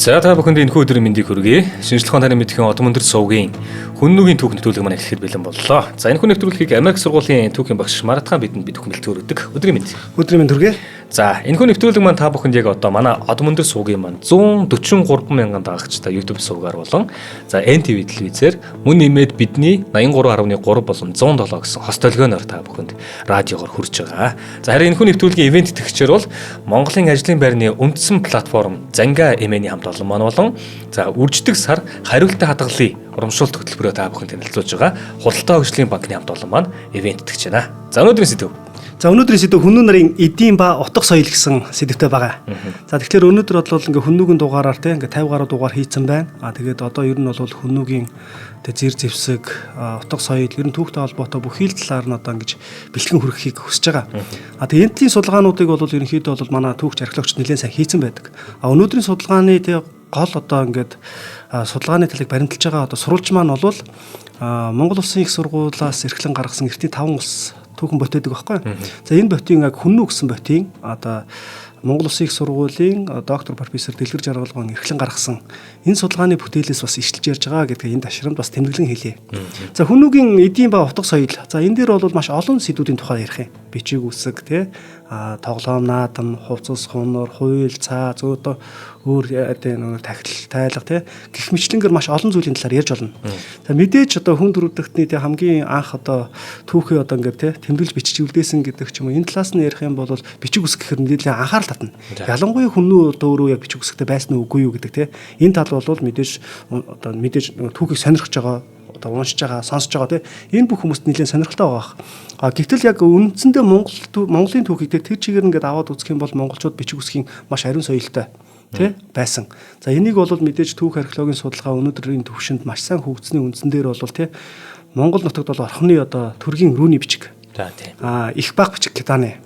За та бүхэнд энэ өдрийн мэндийг хүргэе. Шинжлэх ухааны мэдхийн одон өндөр сувгийн хүннүгийн түүх нэвтрүүлэг маань эхлэхэд бэлэн боллоо. За энэ хүн нэвтрүүлгийг Америк сургуулийн түүхийн багш Маратхан бидэнд бүхнэлтээр өгдөг. Өдрийн мэнд. Өдрийн мэнд хүргэе. За энэ хүн нэвтрүүлэг маань та бүхэнд яг одоо манай одон өндөр сувгийн маань 143 мянган дагагчтай YouTube сувгаар болон за NTV телевизээр мөн нэмээд бидний 83.3 болон 107 гэсэн хос толгойноор та бүхэнд радиогоор хүрч байгаа. За харин энэ хүн нэвтрүүлгийн ивент итгэгчээр бол Монголын ажлын байрны үндсэн платформ Занга эмээний хамт олон маань болон за үрждэг сар хариултаа хадгалъя урамшуулт хөтөлбөрөөр та бүхэнд танилцуулж байгаа Худалдаа хөгжлийн банкны хамт олон маань ивент итгэж байна. За өнөөдрийн сэдв. За өнөөдрийн сэдв хүннүү нарын эдийн ба утга соёл гэсэн сэдвтэй байгаа. За тэгэхээр өнөөдөр бол ингээ хүннүүгийн дугаараар те ингээ 50 гаруй дугаар хийцэн байна. Тэгээд одоо ер нь бол хүннүүгийн зэр зэвсэг, утга соёл ер нь түүхтэй холбоотой бүхий л талаар нь одоо ингэж бэлтгэн хүргэхийг хүсэж байгаа. Тэгээд энэний судалгаануудыг бол ерөнхийдөө бол манай түүхч археологчид нэлээд сайн хийцэн байдаг. Өнөөдрийн судалгааны те гол одоо ингээд судалгааны талыг баримталж байгаа одоо сурвалж маань бол Монгол Улсын их сургуулиас эрхлэн гаргасан эртний 5 улс түүхэн бот байдаг байхгүй. За энэ ботын яг хүннүү гэсэн ботын одоо Монгол Улсын их сургуулийн доктор профессор Дэлгэр Жаргалгын эрхлэн гаргасан энэ судалгааны бүтээлээс бас иштэлж ярьж байгаа гэдгийг энэ ташрамд бас тэмдэглэн хэлье. За хүннүүгийн эдийн ба утга соёл. За энэ дээр бол маш олон сэдвүүдийн тухай ярих юм. Бичиг үсэг тий тоглоом наадам, хувцас, хунуур, хууль, цаа, зөөдөө өөр тахил, тайлга тий гэх мэтлэнгээр маш олон зүйлийн талаар ярьж болно. За мэдээж одоо хүн төрөлхтний тий хамгийн анх одоо түүхээ одоо ингээд тий тэмдэглэж бичиж үлдээсэн гэдэг ч юм уу энэ талаас нь ярих юм бол бичиг үсэг гэхэр нэлээд анхаарал татна. Ялангуяа хүннүү одоо өөрөө яг бичиг үсэгтэй байсан уу үгүй юу гэдэг тий энэ тал бол мэдээж одоо түүхийг сонирхож байгаа одоо уншиж байгаа, сонсож байгаа тийм энэ бүх хүмүүст нэлээд сонирхолтой байгаа. Гэвтэл яг үндсэндээ Монголын түүхийг тэр чигээр ингээд аваад үзэх юм бол монголчууд бичиг үсгийн маш ариун соёлтой тий байсан. За энийг бол мэдээж түүх археологийн судалгаа өнөөдрийн төвшөнд маш сайн хөгжсөний үндсэн дээр бол тий Монгол нутагт бол орхны одоо төргийн рүүний бичиг. За тий. Их баг бичиг китаны.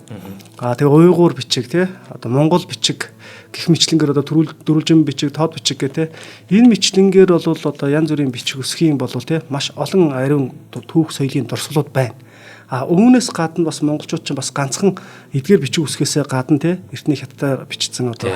Тэгээ уйгуур бичиг тий одоо монгол бичиг гэх мэтлэнгээр одоо дөрвөлжин бичиг, тод бичиг гэх тий энэ мэтлэнгээр бол одоо янз бүрийн бичиг үсгийн бол тий маш олон ариун түүх соёлын дурсгалууд байна. Үүнээс гадна бас монголчууд ч бас ганцхан эдгээр бичиг үсгээсээ гадна тий эртний хятадаар бичсэн одоо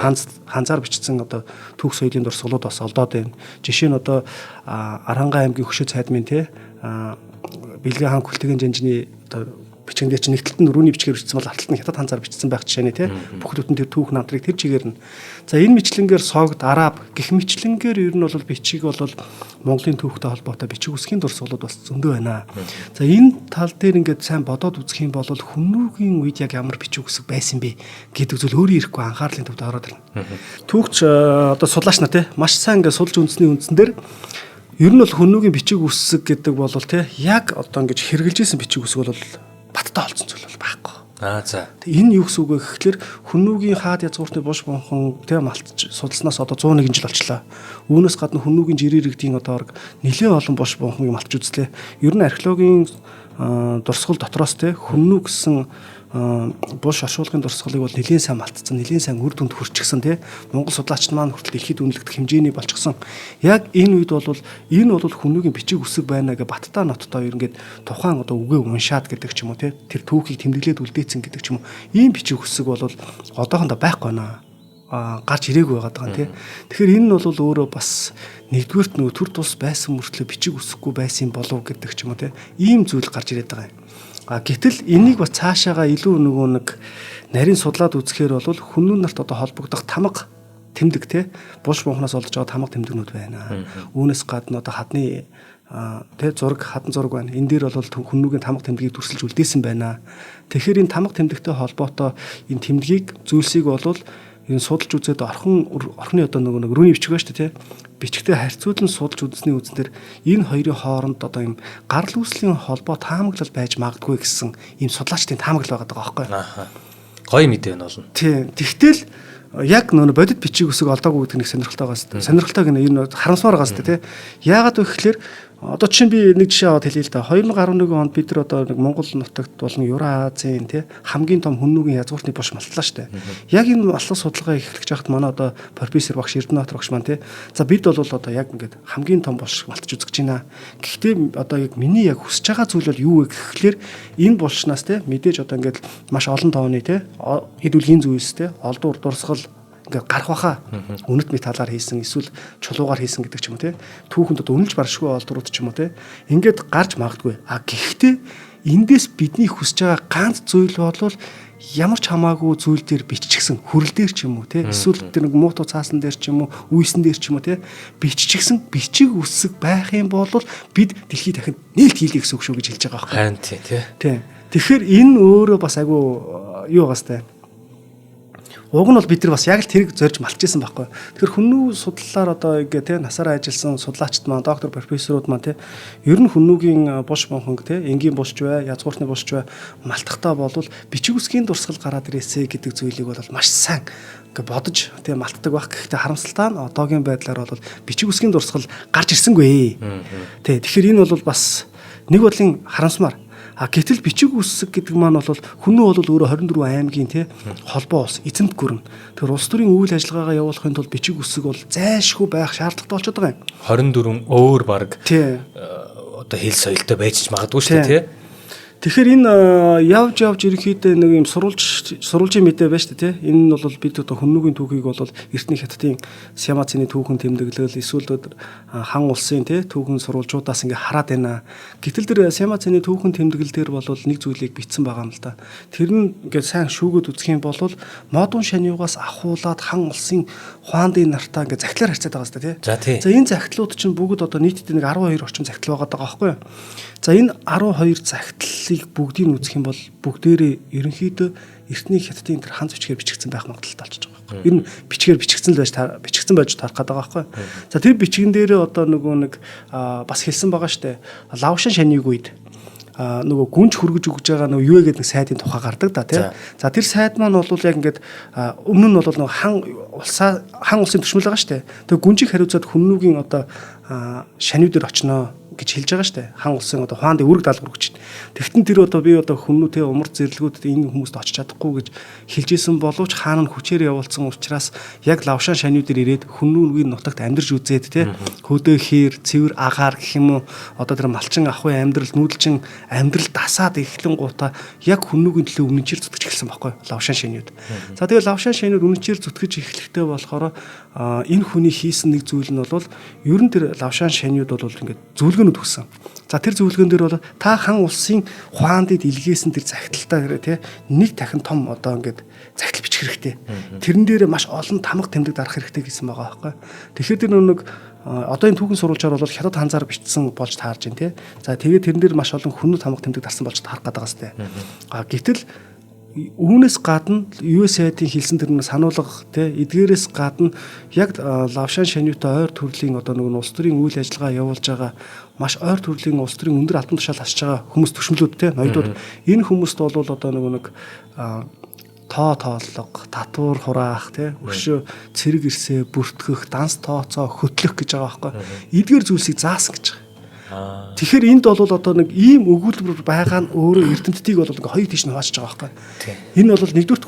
ханзаар бичсэн одоо түүх соёлын дурсгалууд бас олдоод байна. Жишээ нь одоо Аранга аймгийн Хөшөө цайдмын тий Бэлгийн хаан Күлтэгийн жанжны одоо бичгэн дээр чинь нэгтэлт нь рүүний бичгээр бичсэн бол алталт нь хятад ханзаар бичсэн байх жишээ нь тий бүх бүтэн тэр түүх намтрыг тэр чигээр нь за энэ мэтлэнгээр согд араб гэх мэтлэнгээр ер нь бол бичиг бол Монголын түүхтэй холбоотой бичиг үсгийн дурсгалууд бас зөндөө байна. За энэ тал дээр ингээд сайн бодоод үзэх юм бол хүннүүгийн үед яг ямар бичиг үсэг байсан бэ гэдэг зүйл өөрөө ирэхгүй анхаарлын төвд ороод ирнэ. Түүхч одоо судлаач нар тий маш сайн ингээд судалж үндсний үндсэн дээр ер нь бол хүннүүгийн бичиг үсэг гэдэг бол тий яг одоо ингэж хэрэгжилжсэн бичиг үсэг бол баттай олцсон зүйл бол байхгүй. За. Энэ юу гэсэн үг вэ гэхлээр хүннүүгийн хаад язгууртны буш бонхон тий малтж судалснаас одоо 101 жил болчлаа. Үүнээс гадна хүннүүгийн жирийн иргэдийн одоо нэлээд олон буш бонхоныг малтж үзлээ. Ер нь археологийн дурсгал дотроос тий хүннүү гэсэн буш оршуулгын дурсгалыг бол нэлээд сайн малтцсан, нэлээд сайн үр дүнд хүрчихсэн тий Монгол судлаачид маань хүртэл ихэд үнэлэгдэх хэмжээний болчихсон. Яг энэ үед бол энэ бол хүннүүгийн бичиг үсэг байна гэж баттай ноттоо ерөнгээд тухайн одоо үгээ уншаад гэдэг ч юм уу тий тэр түүхийг тэмдэглээд үлдээсэн гэдэг ч юм уу ийм бичиг үсэг бол одоохондоо байхгүй байна. Гарч ирээгүй байгаа тий. Тэгэхээр энэ нь бол өөрөө бас нэгдүгээрт нөгөө төр тус байсан мөртлөө бичиг үсэхгүй байсан болов гэдэг ч юм уу тий ийм зүйл гарч ирээд байгаа юм. Гэтэл энийг бас цаашаага илүү нөгөө нэг нарийн судлаад үзэхээр бол хүннүү нарт одоо холбогдох тамга тэмдэг тий булш бонхноос олж байгаа тамга тэмдэгнүүд байна. Үүнээс гадна одоо хадны тий зураг хадан зураг байна. Энэ дээр бол хүннүүгийн тамга тэмдгийг дүрсэлж үлдээсэн байна. Тэгэхээр энэ тамга тэмдэгтэй холбоотой энэ тэмдгийг зүйлсийг бол энэ судалж үзээд орхны одоо нэг рүүний бичиг байна шүү дээ тий бичгтэй харьцуулан судалж үзсний үндсээр энэ хоёрын хооронд одоо юм гарал үүслийн холбоо таамаглал байж магадгүй гэсэн ийм судлаачдын таамаглал байгаа байхгүй. Гоё мэдээ байна болно. Тийм. Тэгтэл яг нөө бодит бичиг үсэг олдоогүй гэдэг нэг сонирхолтой байгаа шүү дээ. Сонирхолтой гэнэ энэ харамсмаар байгаа шүү дээ тий. Яагаад вэ гэхээр одоо чинь би нэг жишээ аваад хэлье л да. 2011 онд бид нар одоо нэг Монгол нутагт болон Евразийн тий хамгийн том хүннүүгийн язгууртны буш малтлаа шүү дээ. Яг энэ маллах судалгаа эхлэж байхад манай одоо профессор багш Эрдэнэбаатар багш маань тий. За бид бол одоо яг ингээд хамгийн том буш малтж үзэж байна. Гэхдээ одоо яг миний яг хүсэж байгаа зүйл бол юу вэ гэхлээр энэ булшнаас тий мэдээж одоо ингээд маш олон тооны тий хэдүүлгийн зүйлс тий олдуур дурсгал ингээд гарах баха үнэт металлаар хийсэн эсвэл чулуугаар хийсэн гэдэг ч юм уу те түүхэнд одоо үнэлж баршгүй олдрууд ч юм уу те ингээд гарч магадгүй. Гэхдээ эндээс бидний хүсэж байгаа ганц зүйл бол ямар ч хамаагүй зүйл дээр биччихсэн хөрөл дээр ч юм уу те эсвэл тэр нэг муутуу цаасан дээр ч юм уу үйсэн дээр ч юм уу те биччихсэн бичиг үсэг байх юм бол бид дэлхий дахинд нээлт хийлээ гэсэн үг шүү гэж хэлж байгаа байхгүй. Харин тий. Тэгэхээр энэ өөрөө бас айгүй юу гастай. Уг нь бол бид нар бас яг л тэрийг зорж малтчихсан байхгүй. Тэгэхээр хүннүү судлалаар одоо ингээ те насаараа ажилласан судлаачд маань доктор профессорууд маань те ер нь хүннүүгийн буш бонхонг те энгийн бушч бай, язгууртны бушч бай малтахтаа болвол бичиг үсгийн дурсгал гараад ирээсэ гэдэг зүйлийг бол маш сайн ингээ бодож те малтдаг байх. Гэхдээ харамсалтай нь одоогийн байдлаар бол бичиг үсгийн дурсгал гарч ирсэнгүй. Те тэгэхээр энэ бол бас нэг бодлын харамсмаар. Гэтэл бичиг үсэг гэдэг маань бол хүннүү бол өөрөө 24 аймгийн тий холбоо ус эзэмт гүрэн. Тэгэхээр улс төрийн үйл ажиллагаагаа явуулахын тулд бичиг үсэг бол зайлшгүй байх шаардлагатай болчиход байгаа юм. 24 өөр баг тий одоо хэл соёлтой байж ч магадгүй шүү дээ тий. Тэгэхээр энэ явж ерөнхийдөө нэг юм сурвалжийн мэдээ байна шүү дээ тий. Энэ нь бол бид одоо хүннүүгийн түүхийг бол эртний хятадын Сямацины түүхэн тэмдэглэл эсвэл хан улсын тий түүхэн сурвалжуудаас ингээ хараад байна. Гэтэл тэр Сямацины түүхэн тэмдэглэл дээр бол нэг зүйлийг бичсэн байгаа юм л да. Тэр нь ингээ сайн шүүгөд үзэх юм бол модон шаниугаас ахуулаад хан улсын хуандын нартаа ингээ захидлаар харьцаад байгаа шүү дээ тий. За энэ захидлууд чинь бүгд одоо нийтдээ нэг 12 орчим захидл байгаа байхгүй юу? За энэ 12 захидлыг бүгдийг нь үзэх юм бол бүгдээрээ ерөнхийдөө эртний хятадын тэр ханц бичгээр бичигдсэн байх магадлалтай болчихж байгаа байхгүй. Ер нь бичгээр бичигдсэн байж тарах гэдэг байгаа байхгүй. За тэр бичгэн дээрээ одоо нэг бас хэлсэн байгаа штэ. Лавшин шанийг үед нөгөө гүнж хөргөж өгж байгаа нөгөө юу гэдэг нэг сайдын тухай гардаг да тий. За тэр сайд маань бол яг ингээд өмнө нь бол нөгөө хан улсын төшмөл байгаа штэ. Тэгээ гүнжийг хариуцаад хүннүүгийн одоо шаниу дээр очноо гэж хэлж байгаа штэ. Хан улсын одоо хуандын үрг даалгавар өгч. Тэгтэн тэр одоо би одоо хүннүү те умар зэрлэгүүдэд энэ хүмүүст очиж чадахгүй гэж хэлжсэн боловч хаана нь хүчээр явуулсан учраас яг лавшаан шаниу дээр ирээд хүннүүгийн нутагт амьдарч үзээд те хөдөө хээр цэвэр агаар гэх юм уу одоо тэр малчин ахуй амьдрал нүүдэлчин амьдрал дасаад эхлэн гутаа яг хүннүүгийн төлөө өмнөчээр зүтгэж эхэлсэн байхгүй лавшаан шаниуд. За тэгээ лавшаан шаниуд өмнөчээр зүтгэж эхлэхдээ болохоор энэ хүний хийсэн нэг зүйл нь бол ер нь тэр лавшаан шаниуд бол ингээд зөвлөгөөнүүд өгсөн. За тэр зөвлөгөөн дээр бол та хан улсын хуандд илгээсэн тэр захидалтай тий нэг дахин том одоо ингээд захидал бичих хэрэгтэй. Тэрэн дээр маш олон тамга тэмдэг дарах хэрэгтэй гэсэн байгаа байхгүй. Тэгэхээр тэр нэг одоо энэ түүхэн сурвалжаар бол хятад ханзаар бичсэн болж таарж байна тий. За тэгээд тэрэн дээр маш олон хүннүү тамга тэмдэг дарсан болж таарах гэдэг байгаа сте. Гэтэл үүнээс гадна USAID-ийн хэлсэн тэр нэг сануулга тий эдгээрээс гадна яг лавшаан шаниутай ойр төрлийн одоо нэг улс төрийн үйл ажиллагаа явуулж байгаа маш ойр төрлийн улс төрийн өндөр албан тушаал асч байгаа хүмүүс төшмлүүд тий ноёдууд энэ хүмүүст бол одоо нэг тооллого, татвар хураах тий өшөө цэрэг ирсээ бүртгэх, данс тооцоо хөтлөх гэж байгаа байхгүй. Эдгээр зүйлсийг заасан гэж байгаа. Тэгэхээр энд бол одоо нэг ийм өгүүлбэр байгаа нь өөрөө эрдэмтдийг бол ингээ хоёр тийш нь хуваачж байгаа байхгүй. Энэ бол нэгдүгürt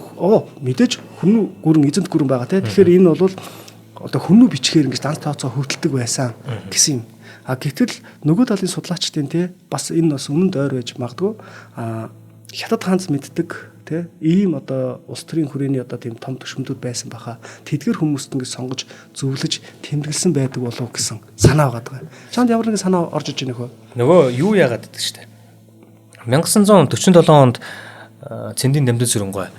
мэдээж хүннүү гүрэн эзэнт гүрэн байгаа тий. Тэгэхээр энэ бол одоо хүннүү бичгээр ингээ данс тооцоо хөвтөлдөг байсан гэсэн юм. Гэтэл нөгөө талын судлаачдын тий бас энэ бас өмнөд ойр байж магадгүй хятад хаанч мэддэг тий ийм одоо улс төрийн хүрээний одоо тийм том төшмөдүүд байсан баха тэдгэр хүмүүст ингэ сонгож зөвлөж тэмдэглэсэн байдаг болов гэсэн санаа байгаа. Чанд ямар нэгэн санаа орж иж байна нөгөө юу яагаад гэдэг штэ 1947 онд Цэндийн Дамдын сүрэнгой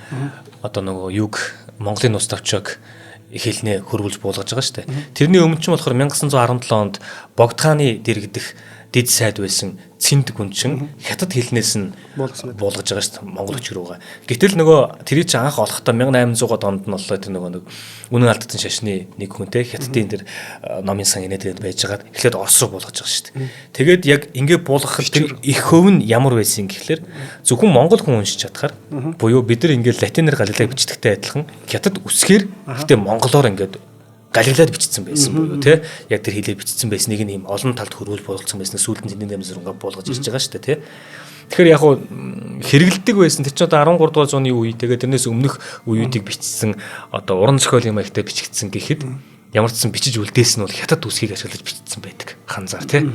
одоо нөгөө юг Монголын нус тавчааг эхэлнээ хөрвүүлж буулгаж байгаа штэ. Тэрний өмнө ч болохоор 1917 онд Богдхааны дэргэдэх дид сайд байсан Цэнд гүнчин хятад хэлнээс нь буулгаж байгаа шүү дээ Монгол хүч рүүгээ. Гэтэл нөгөө тэрий чи анх олохдоо 1800-аад онд нь боллоо тэр нөгөө үнэн алдсан шашны нэг хүнтэй хятадын тэр номын сан инээд байж байгаад эхлээд Орос руу буулгаж байгаа шүү дээ. Тэгээд яг ингэ буулгахад тэр их хөв нь ямар байсан гэхэлэр зөвхөн монгол хүн уншиж чадхаар буюу бид нар ингэ латинаар галилеаг бичдэгтэй адилхан хятад үсгээр гэтээ монголоор ингэ галилеад бичсэн байсан буюу тий яг тэр хэлээр бичсэн байсныг нь ийм олон талд хөрвүүл буулгацсан байснаа сүүлд нь Цэндийн Дамдын сүрэнгээ буулгаж ирж байгаа шүү дээ тий. Тэгэхээр яг хуу хэрэгэлдэг байсан тэр чинь одоо 13 дугаар зууны үе тэгээд тэрнээс өмнөх үеүүдийг бичсэн одоо уран зохиолын маягтай бичигдсэн гэхэд ямар ч сан бичиж үлдээсэн нь бол хятад үсгийг ашиглаж бичсэн байдаг ханзаар тий.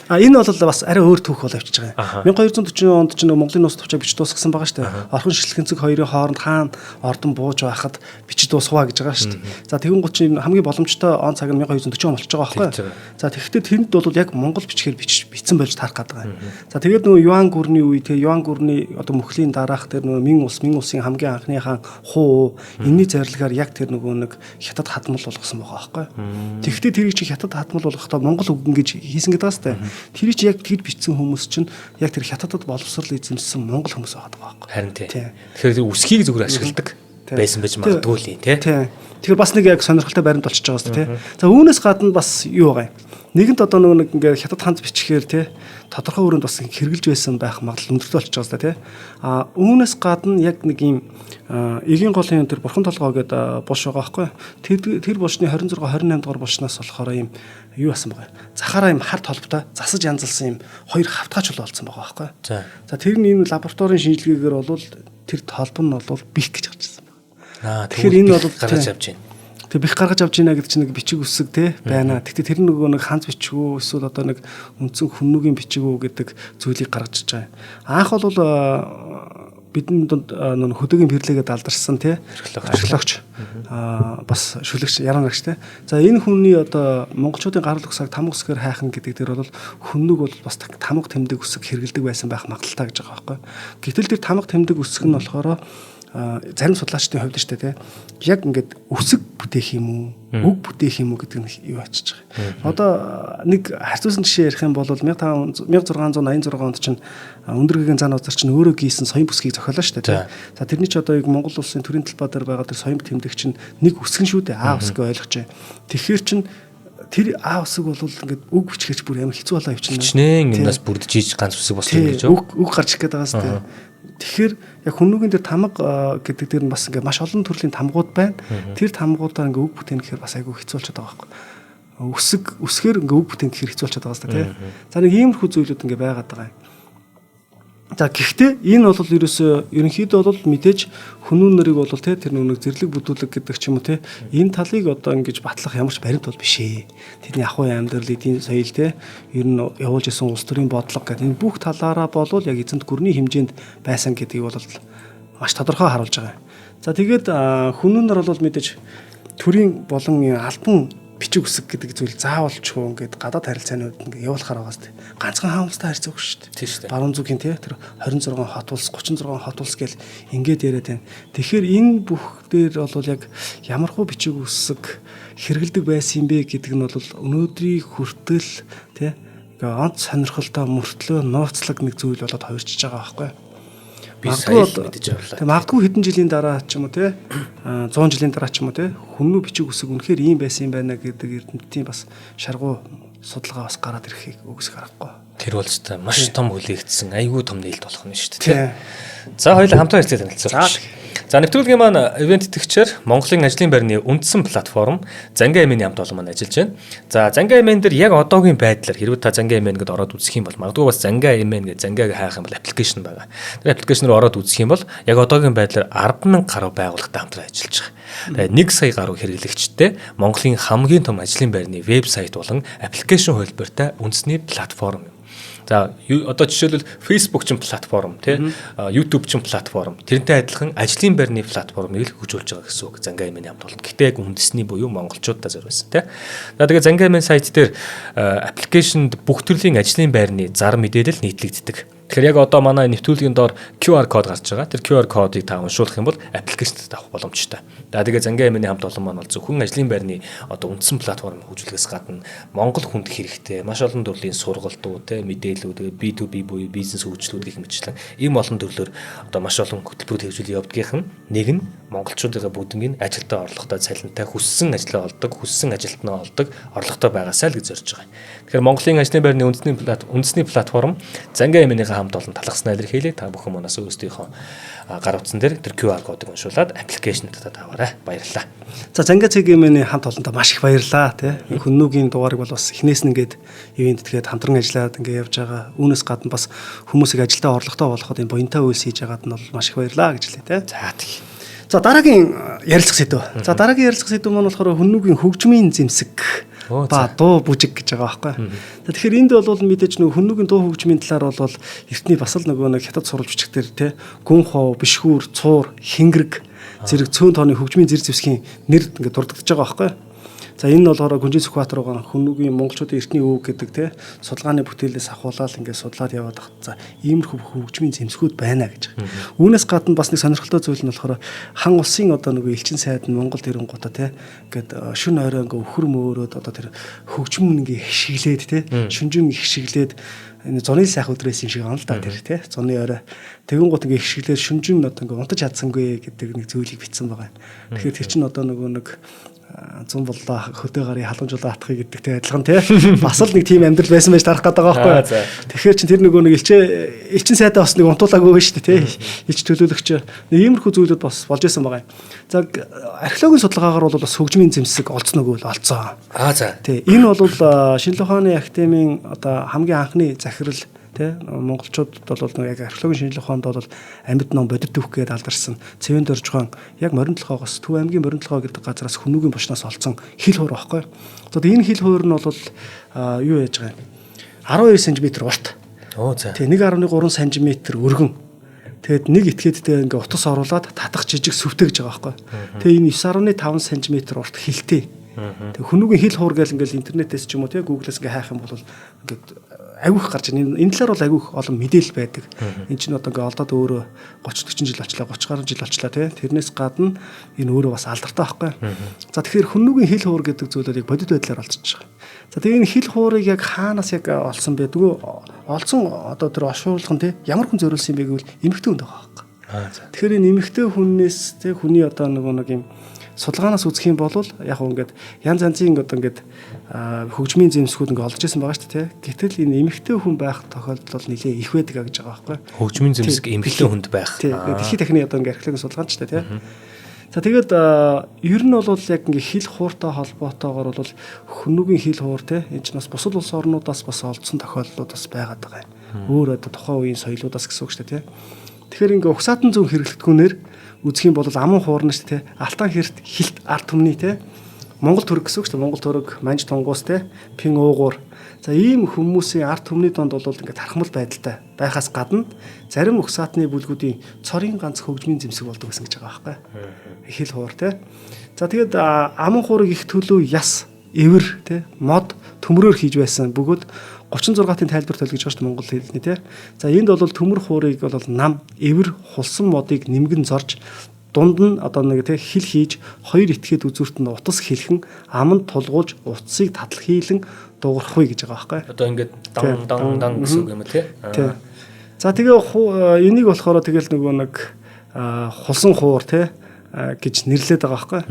Энэ бол бас арай өөр түүх бол авчиж байгаа юм. 1240 онд ч Монголын нус товчоо бичиж дуусгасан байгаа шүү дээ. Орхон шилхэнцэг хоёрын хооронд хаана ордон бууж байхад бичиж дуусгаваа гэж байгаа шүү дээ. За тэгэн гол чинь хамгийн боломжтой он цаг нь 1240 он болж байгаа байхгүй. За тэгэхдээ тэнд бол яг монгол бичгээр бичсэн болж таарах гэдэг байгаа. За тэгээд нөгөө Юан гүрний үе тэгээ Юан гүрний одоо мөхлийн дараах тэр нөгөө Мин улсын хамгийн анхны хаан хуу энэний зарилгаар яг тэр нөгөө нэг хятад хадмал болгосон байгаа байхгүй. Тэгэхдээ тэрийг чи хятад хадмал болгохдоо монгол үг ингэж хийсэн гэдэг байгаа сте. Тэр чи яг тэгж бичсэн хүмүүс чинь яг тэр хятадд боловсрал эзэмшсэн монгол хүмүүс байгаа байхгүй. Харин тий. Тэгэхээр үсгийг зүгээр ашигладаг байсан байж магадгүй л тий. Тэгэхээр бас нэг яг сонирхолтой баримт болчихж байгаа сте тий. За үүнээс гадна бас юу байгаа юм? Нэгэнт одоо нэг ингээд хятад ханд бичгээр тий тодорхой өрөөнд бас хэрглэж байсан байх магадлал өндөртэй болчихж байгаа сте тий. Үүнээс гадна яг нэг юм эгийн голын тэр бурхан толгой гэдэг булш байгаа байхгүй. Тэр булшны 26 28 дугаар булшнаас болохоор юм юу асан байгаа. Захаараа юм харт холбоотой засаж янзалсан юм хоёр хавтгаач болсон байгаа байхгүй. За тэр нь энэ лабораторийн шинжилгээгээр бол тэр толбон нь бол бих гэж гарч ирсэн байна. Тэгэхээр энэ бол гаргаж авч байна. Тэг бих гаргаж авч ийна гэдэг чинь нэг бичиг үсэг те байна. Тэгтээ тэр нөгөө нэг ханц бичгүү эсвэл одоо нэг үндсэн хүннүгийн бичгүү гэдэг зүйлийг гаргаж иж байгаа. Анх бол бидний дунд хөдөөгийн бирлэгээд алдарсан те археологч бас шүлэгч яранагч те. За энэ хүний одоо монголчуудын гарал үсэг тамга үсгээр хайхан гэдэг дээр бол хүннүг бол бас тамга тэмдэг үсэг хэрэгэлдэг байсан байх магадaltaа гэж байгаа байхгүй. Гэтэл тэр тамга тэмдэг үсэг нь болохоор зарим судлаачдын хувьд шүү дээ яг ингээд үсэг бүтээх юм уу үг бүтээх юм уу гэдэг нь юу ачиж байгаа. Одоо нэг харьцуулсан жишээ ярих юм бол 1686 онд чинь өндөргийн зан узар чинь өөрөө гийсэн соён бүсгийг зохиолоо шүү дээ. За тэрний ч одоо яг Монгол улсын төрийн талбай дээр байгаа тэр соён тэмдэг чинь нэг үсгэн шүү дээ. А үсгийг ойлгож байна. Тэгэхээр чинь тэр А үсэг бол ингээд үг бичгэрч бүр амар хэцүү болоо явчихна. Хичнээн юмнаас бүрдэж ийж ганц үсэг болсон юм гэж юу? Үг гарч ирэх гээд байгаа шүү дээ. Тэгэхээр яг хүннүгийн дээр тамга гэдэг дээр нь бас ингээ маш олон төрлийн тамгууд байна. Тэр тамгуудаар ингээ үг бүтээн гэхээр бас айгүй хэцүү болчиход байгаа байхгүй. Үсгээр ингээ үг бүтээн гэхээр хэцүү болчиход байгаа сте тий. За нэг иймэрхүү зүйлүүд ингээ байгаад байгаа юм. За гэхдээ энэ бол ерөнхийдөө бол мэдээж хүннүн нарыг бол тий тэр нэг зэрлэг бүдүүлэг гэдэг ч юм уу тий энэ талыг одоо ингэж батлах ямар ч баримт бол биш ээ. Тэдний ахуй амьдрал, эдийн соёл тий ер нь явуулж исэн улс төрийн бодлого гэдэг энэ бүх талаараа болвол яг эзэнт гүрний хэмжээнд байсан гэдгийг бол маш тодорхой харуулж байгаа юм. За тэгээд хүннүн нар бол мэдээж төрийн болон албан бичиг үсэг гэдэг зүйл заавалчгүй ингээд гадаад харилцаанууд ингээд явуулахаар байгаа сте. Ганцхан хаамстай харьцаагүй шүү дээ. Тийм шүү дээ. Баруун зүгийн тэр 26 хот улс, 36 хот улс гэл ингээд яриад байна. Тэгэхээр энэ бүх дээр бол яг ямархуу бичиг үсэг хэрэгэлдэг байсан юм бэ гэдэг нь бол өнөөдрийн хүртэл тий онц сонирхолтой мөртлөө нууцлаг нэг зүйл болоод хувирчиж байгаа байхгүй. Би сайн мэдэж авлаа. Магадгүй хэдэн жилийн дараа ч юм уу те 100 жилийн дараа ч юм уу те хүннүү бичиг үсэг үнэхээр ийм байсан юм байна гэдэг эрдэмтдийн бас шаргуу судалгаа бас гараад ирэхийг үгүйсэх аргагүй. Тэр бол ч та маш том хүлээгдсэн айгүй том нээлт болох нь шүү дээ те. За хоёулаа хамтаа хэлцээ танилцуулж. За нэвтрүүлгийн маань ивент итгэгчээр Монголын ажлын байрны үндсэн платформ Занга эмээний хамт олон маань ажиллаж байна. За Занга эмээн дээр яг одоогийн байдлаар хэрвээ та Занга эмээн гэдээ ороод үзэх юм бол магадгүй бас Занга эмээн гэж Зангааг хайх юм бол аппликейшн байгаа. Тэр аппликейшн руу ороод үзэх юм бол яг одоогийн байдлаар 10,000 гаруй байгууллагатай хамтран ажиллаж байгаа. 1 сая гаруй хэрэглэгчтэй Монголын хамгийн том ажлын байрны вебсайт болон аппликейшн хөлбөртэй үндэсний платформ юм. За одоо жишээлбэл Facebook ч платформ тий YouTube ч платформ тэрнтэй адилхан ажлын байрны платформыг л хөгжүүлж байгаа гэсэн үг Занга эмээний хамт олон. Гэтэ яг үндэсний буюу монголчуудаа зориулсан тий. За тэгээ Занга эмээний сайт дээр аппликейшнд бүх төрлийн ажлын байрны зар мэдээлэл нийтлэгддэг. Тэгэхээр яг одоо манай нэвтрүүлгийн доор QR код гарч байгаа. Тэр QR кодыг та уншуулах юм бол аппликейшнд авах боломжтой. За тэгээ Занга эмээний хамт олон маань бол зөвхөн ажлын байрны одоо үндсэн платформ хөгжүүлэхээс гадна Монгол хүнд хэрэгтэй маш олон төрлийн сургалтууд те мэдээллүүд B2B буюу бизнес хөгжлүүд гэх мэтчлэн ийм олон төрлөөр одоо маш олон хөтөлбөрүүд хэвжүүл явдгийнх нь нэг нь монголчуудын бүгднийг ажилдаа орлоготой цалинтай хүссэн ажлаа олдог, хүссэн ажилтнаа олдог, орлоготой байгаасай л гэж зорж байгаа. Тэгэхээр Монголын ажлын байрны үндэсний платформ Занга эмээний хамт олон талхснаа илэрхийлээ. Та бүхэн манаас өөрсдийнхөө гар утсан дээр тэр QR кодыг уншуулад аппликейшн татаад аваарай. Баярлалаа. За Занга эмээний хамт олонтой маш их баярлалаа тий. Хүннүүгийн дугаарыг бол бас эхнээс нь ингээд ивент тэгээд хамтран ажиллаад ингээд явж байгаа. Үүнээс гадна бас хүмүүсийг ажилдаа орлоготой болгоход энэ буянтай үйлс хийж байгаад нь бол маш их баярлалаа гэж хэлээ тий. За тийм. За дараагийн ярилцах сэдв. За дараагийн ярилцах сэдв маань болохоор хүннүүгийн хөгжмийн зэмсэг ба дуу бүжиг гэж байгаа байхгүй. Тэгэхээр энд бол мэдээж нөгөө хүннүгийн дуу хөгжмийн талаар бол эртний бас л нөгөө нэг хятад сурвалж бичгтэр те гүн хоо, бишгүүр, цуур, хингэрэг зэрэг цөөн тооны хөгжмийн зэрэг зэвсгийн нэр ингээд дурддаж байгаа байхгүй. За энэ болохоор Гүнжин Сүхбаатар байгаа хүннүгийн монголчуудын эртний өвөг гэдэг те судалгааны бүтээлээс авахуулаад ингээд судлаад яваад байгаа. За иймэрхүү хөгжмийн зэмсгүүд байна гэж. Үүнээс гадна бас нэг сонирхолтой зүйл нь болохоор хан улсын одоо нөгөө элчин сайд нь Монгол тэрэнгуудаа те ингээд шүн орой ингээд өхөр мөөрөөд одоо тэр хөгжмөн ингээд хишиглээд те шүнжин хишиглээд энэ зуны сайх өдрөөс юм шиг байна л да тэр те зуны орой тэгэн гут ингээд хишиглээд шүнжин одоо ингээд унтаж чадсангүй гэдэг нэг зүйлийг бичсэн байгаа. Тэгэхээр тэр чинь одоо нөгөө нэг зүүн боллоо хөдөө гарын халамжуулаа атхыг гэдэгтэй адилхан тий бас л нэг тийм амьдрал байсан байж тарах гэдэг байгаа байхгүй. Тэгэхээр чин тэр нөгөө нэг элчин сайдаа бас нэг унтуулаагүй шүү дээ тий элч төлөөлөгч нэг иймэрхүү зүйлүүд бас болж исэн байгаа юм. За археологийн судалгаагаар бол бас хөгжмийн зэмсэг олцсноогүй л олцсон. За тий энэ бол Шинжлэх ухааны академийн одоо хамгийн анхны захирал тий монголчууд бол яг археологийн шинжилгээ ухаанд бол амьд ном бодит төвх гээд алдарсан Цэвэн Доржгоон яг Моринтолгоогоос Төв аймгийн Моринтолгоо гэдэг газараас хүннүгийн бушнаас олцсон хил хуур байхгүй. За энэ хил хуур нь бол юу яаж байгаа юм 12 см урт. За. Тий 1.3 см өргөн. Тэгэд нэг этгээдтэй ингээ утас оруулаад татах жижиг сүвтэй гэж байгаа байхгүй. Тэгээ энэ 9.5 см урт хилтэй. Тэг хүннүгийн хил хуур гэл ингээл интернетээс ч юм уу тий Google-аас ингээ хайх юм бол ингээд агиух гарч байна. Энэ талаар бол агиух олон мэдээлэл байдаг. Энэ чинь одоо ингээ олдоод өөрөө 30 40 жил болчлаа, 30 гаруй жил болчлаа тий. Тэрнээс гадна энэ өөрөө бас алдартай байхгүй. За тэгэхээр хүннүгийн хил хуур гэдэг зүйлүүд яг бодит байдлаар олцож байгаа. За тэгээ энэ хил хуурыг яг хаанаас яг олсон бэ? Тэгвэл олсон одоо тэр ошуурлах нь тий ямар хүн зориулсан юм бэ гэвэл эмэгтэй хүн байгаа байхгүй. Тэгэхээр энэ эмэгтэй хүннээс тий хүний одоо нөгөө нэг юм судалгаанаас үзэх юм бол яг ингээд янз янзын одоо ингээд хөгжмийн зэмсгүүд ингээд олж исэн байгаа шүү дээ. Гэтэл энэ эмэгтэй хүн байх тохиолдол нэлээ их байдаг гэж байгаа байхгүй. Хөгжмийн зэмсэг эмэгтэй хүнд байх. Дэлхийн техникийн одоо ингээд археологийн судалгаанч дээ тий. За тэгээд ер нь бол яг ингээд хил хууртай холбоотойгоор бол хүннүгийн хил хуур тий энэ ч бас бусад улс орнуудаас бас олдсон тохиолдлууд бас байгаад байгаа юм. Өөр одоо тухайн үеийн соёлоодаас гэсэн үг шүү дээ тий. Тэгэхээр ингээд угсаатан зүүн хэрэглэгдэхүүнээр үзэх юм бол аман хуурна шүү дээ. Алтан хэрт хилт ард түмний те Монгол төрөг гэсэн үг шүү дээ. Монгол төрөг, манж тунгуус те пин уугуур. За ийм хүмүүсийн ард түмний донд бол ингээд тархмал байдалтай байхаас гадна зарим угсаатны бүлгүүдийн цорын ганц хөгжмийн зэмсэг болдог гэсэн гэж байгаа байхгүй. Хил хуур те. За тэгээд аман хуурыг их төлөв яс, эвэр те мод төмрөөр хийж байсан бөгөөд 36-ын тайлбар төлгөж байгаа шүү дээ монгол хэлний тий. За энд бол төмөр хуурыг бол нам, эвэр, хулсан модыг нэмгэн зорж дунд нь одоо нэг тий хил хийж хоёр этгээд үзүүрт нь утас хэлхэн аманд тулгуулж утсыг татал хийлэн дуурахгүй гэж байгаа байхгүй. Одоо ингээд дан гэсэн үг юм тий. За тэгээ энийг болохоор тэгэл нөгөө нэг хулсан хуур тий гэж нэрлэдэг байгаа байхгүй.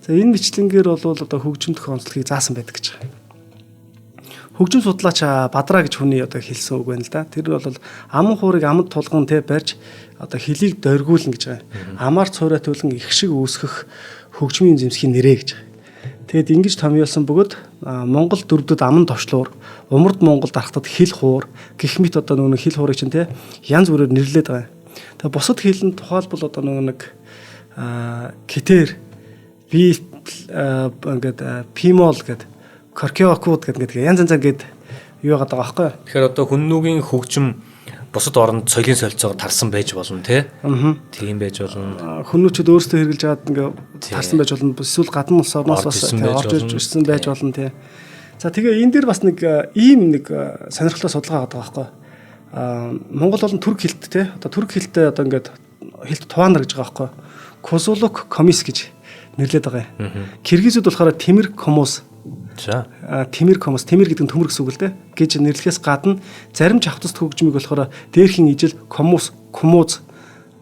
За энэ бичлэнгээр бол одоо хөгжимдөх онцлогийг заасан байдаг гэж байгаа. Хөгжим судлаач Бадраа гэж хүний одоо хэлсэн үг байна л да. Тэр бол аман хуурыг аманд тулган те барьж одоо хөлийг дөргүүлнэ гэж байгаа. Амаар цуурай төлөн их шиг үүсгэх хөгжмийн зэмсгийн нэрэ гэж байгаа. Тэгэд ингэж томьёолсон бөгөөд Монгол дөрвдөд аман товчлуур, умард Монгол дарахтад хил хуур гэх мэт одоо нөгөө хил хуурыг чинь те янз бүрээр нэрлэдэг байгаа. Тэгээ бусад хэлэнд тухайлбал одоо нөгөө нэг китер, би ингээд пимол гэдэг Коркиокууд гэдэг янз янзаа гээд юу яагаад байгаа байхгүй. Тэгэхээр одоо хүннүгийн хөгжим бусад оронд соёлын солилцоогоор тарсан байж болно тий. Тийм байж болно. Хүннүүчүүд өөрсдөө хэрэгжилж байгаад ингээ тарсан байж болно. Эсвэл гадна улс орноос бас орж ирсэн байж болно тий. За тэгээ энэ дээр бас нэг ийм нэг сонирхолтой судалгаа байгаа байхгүй. Монгол болон түрк хэлт тий. Одоо түрк хэлтэй одоо ингээд хэлт туванар гэж байгаа байхгүй. Козулук комис гэж нэрлэдэг байгаа юм. Киргизүүд болохоор Темир комус. За Темир комус, Темир гэдэг нь төмөр гэсэн үг л дээ. Гэж нэрлэхээс гадна зарим чавтаст хөгжмийг болохоор дээрхийн ижил комус, комуз,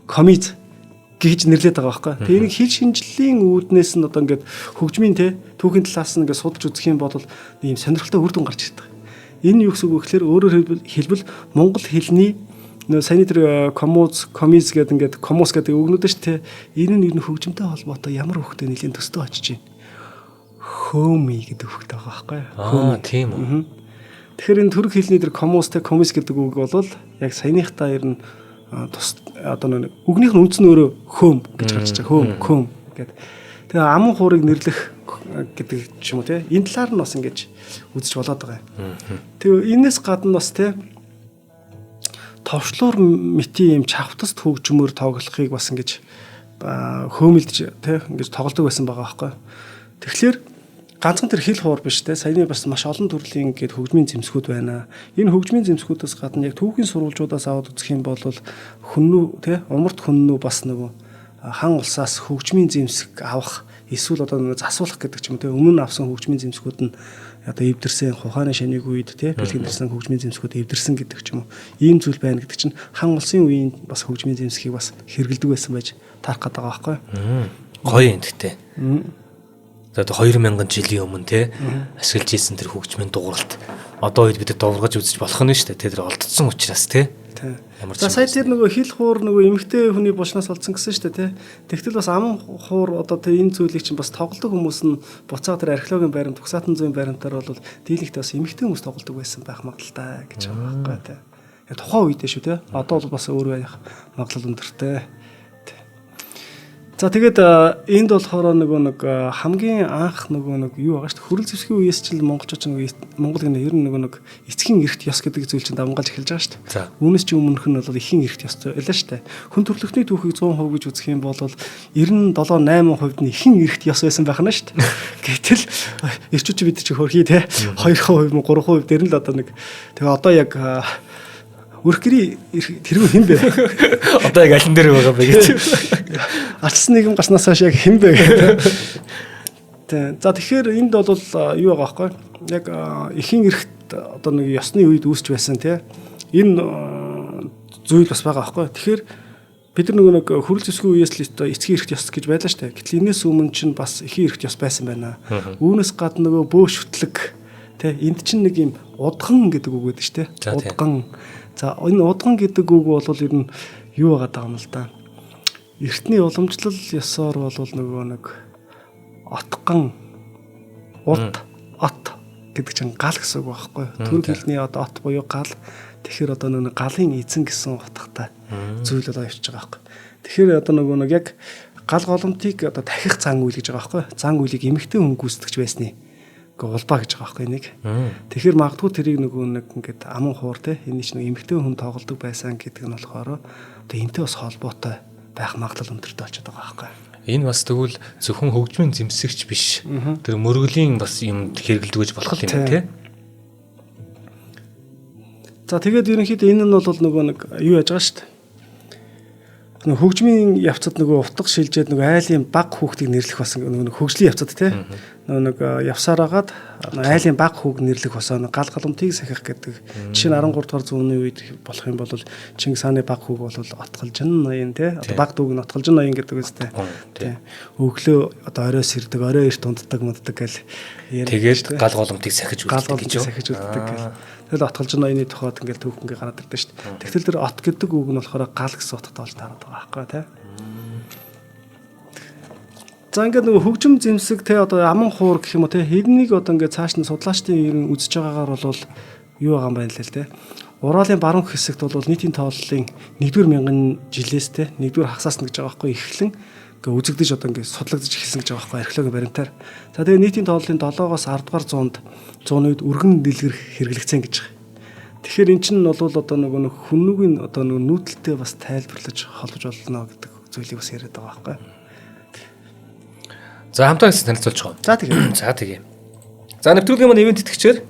комиз гэж нэрлэдэг байгаа байхгүй. Тэгээ нэг хэл шинжлэлийн үүднээс нь одоо ингээд хөгжмийн те түүхийн талаас нь ингээд судалж үзэх юм бол ийм сонирхолтой үр дүн гарч ирдэг. Энэ юу гэсэн үг вэ гэхээр өөрөөр хэлбэл монгол хэлний саяны тэр комуз, комиз гэдэг ингээд комус гэдэг үгнүүд шүү дээ. Энэ нь хөгжимтэй холбоотой ямар хөвгтэй нэлийн төстөө очиж байна. Хөөми гэдэг хөвгтэй байгаа байхгүй. Тийм үү. Тэгэхээр энэ түрк хэлний тэр комус те комис гэдэг үг бол яг саяныхтаа ер нь тус одоо нэг үгнийх нь үндс нь өөрөө хөөм гэж гарч байгаа. Хөөм гэдэг. Тэгээ аман хуурыг нэрлэх гэдэг ч юм уу те. Энэ талаар нь бас ингэж үзэж болоод байгаа юм. Тэгээ энэс гадна бас те товчлуур мэтийн юм чавтаст хөгжмөр тоглохыг бас ингэж хөмөлдөж те ингэж тоглодог байсан байгаа байхгүй. Тэгэхээр ганцхан тэр хил хуур биш те саяны бас маш олон төрлийн ингээд хөгжмийн зэмсгүүд байна. Энэ хөгжмийн зэмсгүүдээс гадна яг түүхийн сурвалжуудаас аваад үзэх юм бол хүннүү те умарт хүннүү бас нөгөө хан улсаас хөгжмийн зэмсэг авах эсвэл одоо нөгөө засуулах гэдэг ч юм те өмнө нь авсан хөгжмийн зэмсгүүд нь одоо эвдэрсэн ухааны шанийг үед те бэлгийн дэрсэн хөгжмийн зэмсгүүд эвдэрсэн гэдэг ч юм уу ийм зүйл байна гэдэг чинь хан улсын үеийн бас хөгжмийн зэмсгийг бас хэрэгэлдэг байсан байж таарах гэдэг байгаа байхгүй. Гоё юм гэхдээ. За 2000 жилийн өмнө те ашиглаж ийсэн тэр хөгжмийн дууралт одоо үед бид дургаж үзэж болох нь шүү дээ. Тэр олдсон учраас те. За сая тэр нөгөө хил хуур нөгөө эмэгтэй хүний булчнаас олдсон гэсэн шүү дээ те. Тэгтэл бас аман хуур одоо тэр энэ зүйлийг чинь бас тоглодог хүмүүс нь буцаа тэр археологийн баримт Төгсаатан зүйн баримтаар бол дийлэгтээ бас эмэгтэй хүмүүс тоглодог байсан байх магадaltaй гэж байгаа байхгүй те. Тухайн үедээ шүү те. Одоо бол бас өөр байх магадлал өндөртэй. За тэгээд энд болохоор нэг хамгийн анх нэг юу байгаа шүү дээ. Хөрөл зэвсгийн үеэс ч монголчууд нэг Монгол гэнэ ер нь нэг эцгийн эрхт ёс гэдэг зүйл чинь давмгаалж эхэлж байгаа шүү дээ. Үүнээс ч өмнөх нь бол ихийн эрхт ёстой байлаа шүү дээ. Хүн төрөлхтний түүхийг 100% гэж үзэх юм бол 97-8% нь ихийн эрхт ёс байсан байх нь шүү дээ. Гэтэл эрчүүч бид чи хөрхий те 2% 3% дээр нь л одоо нэг тэгээ одоо яг өрхгэрийн тэргүй хэн бэ? Одоо яг алин дээр байгаа бэ гэж. Ачсан нэгэн гарснаас хойш яг хэн бэ гэдэг. За тэгэхээр энд бол юу байгаа байхгүй? Яг эхийн эрхт одоо нэг ёсны үед үүсч байсан тий. Энэ зүйл бас байгаа байхгүй. Тэгэхээр бид нар нэг хөрөл зэвсгийн үеэс л эцгийн эрхт ёс гэж байлаа шүү дээ. Гэтэл энэс өмнө чинь бас эхийн эрхт ёс байсан байна. Үүнээс гадна нөгөө бөөш шүтлэг тий. Энд чинь нэг юм удган гэдэг үг гэдэг шүү дээ. Удган. За энэ удган гэдэг үг бол ер нь юу байгаа юм л да. Эртний уламжлал ёсоор бол нөгөө нэг отган от гэдэг чинь гал гэсэн үг байхгүй. Түрк хэлний одоо от буюу гал. Тэгэхээр одоо нэг галын эзэн гэсэн утгатай зүйл болоо явж байгаа байхгүй. Тэгэхээр одоо нөгөө нэг яг гал голомтыг одоо дахих зан үйл гэж байгаа байхгүй. Зан үйлийг эмэгтэй хүн гүйцэтгэж байсны улбаа гэж байгаа байхгүй нэг. Тэгэхээр магадгүй тэрийг нөгөө нэг ингээд аман хуур те энэ ч нэг эмэгтэй хүн тоглодог байсан гэдэг нь болохоор одоо энтэй бас холбоотой байх магадлал өндөртэй болчиход байгаа байхгүй. Энэ бас тэгвэл зөвхөн хөгжмийн зэмсэгч биш. Тэр мөргөлийн бас юмд хэрэгэлдэг гэж болох юм тий. За тэгээд ерөнхийдөө энэ нь бол нөгөө нэг юу яаж байгаа шүү дээ. Нөгөө хөгжмийн явцад нөгөө утга шилжээд нөгөө айлын баг хүүхдийг нэрлэх бас нөгөө хөгжлийн явцад тий. Нэг явсаар агаад айлын баг хүүг нэрлэх босоо гал галмтыг сахих гэдэг. Жишээ нь 13 дугаар зууны үед болох юм бол Чингис хааны баг хүүг бол отголжин ноён тий. Одоо баг дүүг нь отголжин ноён гэдэг үстэй. Тий. Өглөө одоо орой сэрдэг, орой эрт унддаг гэл. Тэгээд гал голомтыг сахиж үлддэг гэж юу. Тэгэл отголжин ноёны тухайд ингээл түүх ингээ гараад ирдэг шүү дээ. Тэгтэл тэр от гэдэг үг нь болохоор гал гэсэн утгатай болж таарад байгаа байхгүй тий. За ингээд нөгөө хөгжим зэмсэг те одоо аман хуур гэх юм уу те хэднийг одоо ингээд цааш нь судлаачдын ер нь үзэж байгаагаар бол юу байгаа юм байна л те. Уралын баруун хэсэгт бол нийтийн тооллын 1-р мянган жилээс те 1-р хагасаас нь гэж байгаа байхгүй эхлэн ингээд үзэгдэж одоо ингээд судлагдаж эхэлсэн гэж байгаа байхгүй археологийн баримтаар. За тэгээ нийтийн тооллын 7-оос 10-р зууны үед өргөн дэлгэр хэрэглэгцэн гэж байгаа. Тэгэхээр эн чинь бол одоо нөгөө хүннүүгийн одоо нөгөө нүүдэлтэй бас тайлбарлаж холбож болно гэдэг зүйлийг бас яриад байгаа байхгүй. За хамтаа танилцуулж байгаа. За тэгээ. За тэгээ. За нэвтрүүлгийн маань ивент итгэгчээр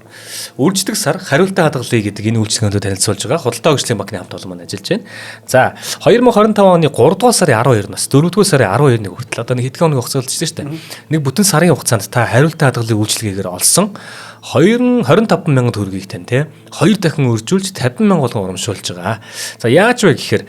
үрждэг сар хариултаа хадгалъя гэдэг энэ үйлчлэгээнөө танилцуулж байгаа. Худалдаа хөгжлийн банкны хамт олон маань ажиллаж байна. За 2025 оны 3 дугаар сарын 12-наас 4 дугаар сарын 12-ны хүртэл одоо нэг хэдхэн өдрийн хугацаа болж байна шүү дээ. Нэг бүтэн сарын хугацаанд та хариултаа хадгалъя үйлчлэгээр олсон 25 мянган төгрөгийг тань те 2 дахин үржүүлж 50 мянга болгон урамшуулж байгаа. За яаж вэ гэхээр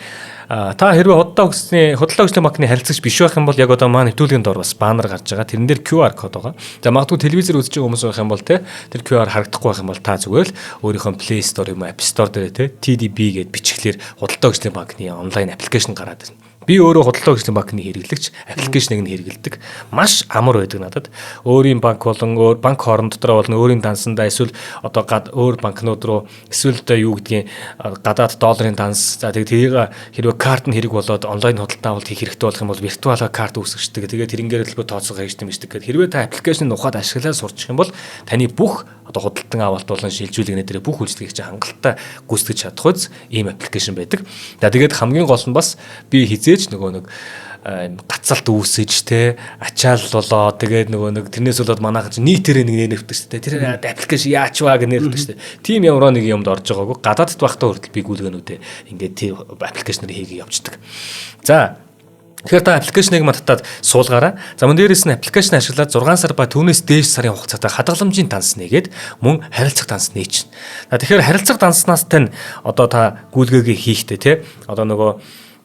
та хэрвээ худалдаа хөгжлийн банкны харилцагч биш байх юм бол яг одоо маань нэвтрүүлгийн доор бас баннер гарч байгаа. Тэрэн дээр QR код байгаа. За магадгүй телевизээр үзэж байгаа хүмүүс байх юм бол те тэр QR харагдахгүй байх юм бол та зүгээр л өөрийнхөө Play Store юм уу App Store дээр те TDB гэд бичглээр худалдаа хөгжлийн банкны онлайн аппликейшн гараад ирнэ. Би өөрөө худалдаа хөгжлийн банкны хэрэглэгч, аппликейшнийг нь хэрэглэдэг. Маш амар байдаг надад. Өөрийн банк болон өөр банк хооронд дотор болон өөрийн дансандаа эсвэл одоо өөр банкнууд руу эсвэл юу гэдгийг гадаад долларын данс за тэгээд хэрвээ карт нь хэрэг болоод онлайн худалдаа авалт хийх хэрэгтэй болох юм бол виртуал карт үүсгэждэг. Тэгээд тэрнгээр төлбөр тооцоогоо хийж дэмждэг. Гэхэд хэрвээ та аппликейшнийг ухаад ашиглаад сурчих юм бол таны бүх одоо худалдан авалт болон шилжүүлэгнээ дээр бүх үйлчлэгийг чинь хангалттай гүйцэтгэж чадах үз ийм аппликейшн байдаг. За тэгээд хамгийн гол нь бас би хизээч нөгөө нэг гацалт үүсэж те ачаал болоо тэгээд нөгөө нэг тэрнээс болоод манайхан чинь нийтээрээ нэг нэрвдэг шүү дээ. Тэр аппликейшн яачваа гэж нэрвдэг шүү дээ. Тим ямар нэг юмд орж байгаагүй гадаадд байхдаа хүртэл би гүйлгэнүүдээ ингээд тэр аппликейшнээр хийгээ явцдаг. За тэгэхээр та аппликейшнийг маттаад суулгаараа. За мөн дээрээс нь аппликейшн ашиглаад 6 сар ба түүнээс дээш сарын хугацаатай хадгаламжийн данс нээгээд мөн харилцах данс нээчихнэ. Тэгэхээр харилцах данснаас тань одоо та гүйлгээгээ хийхдээ те одоо нөгөө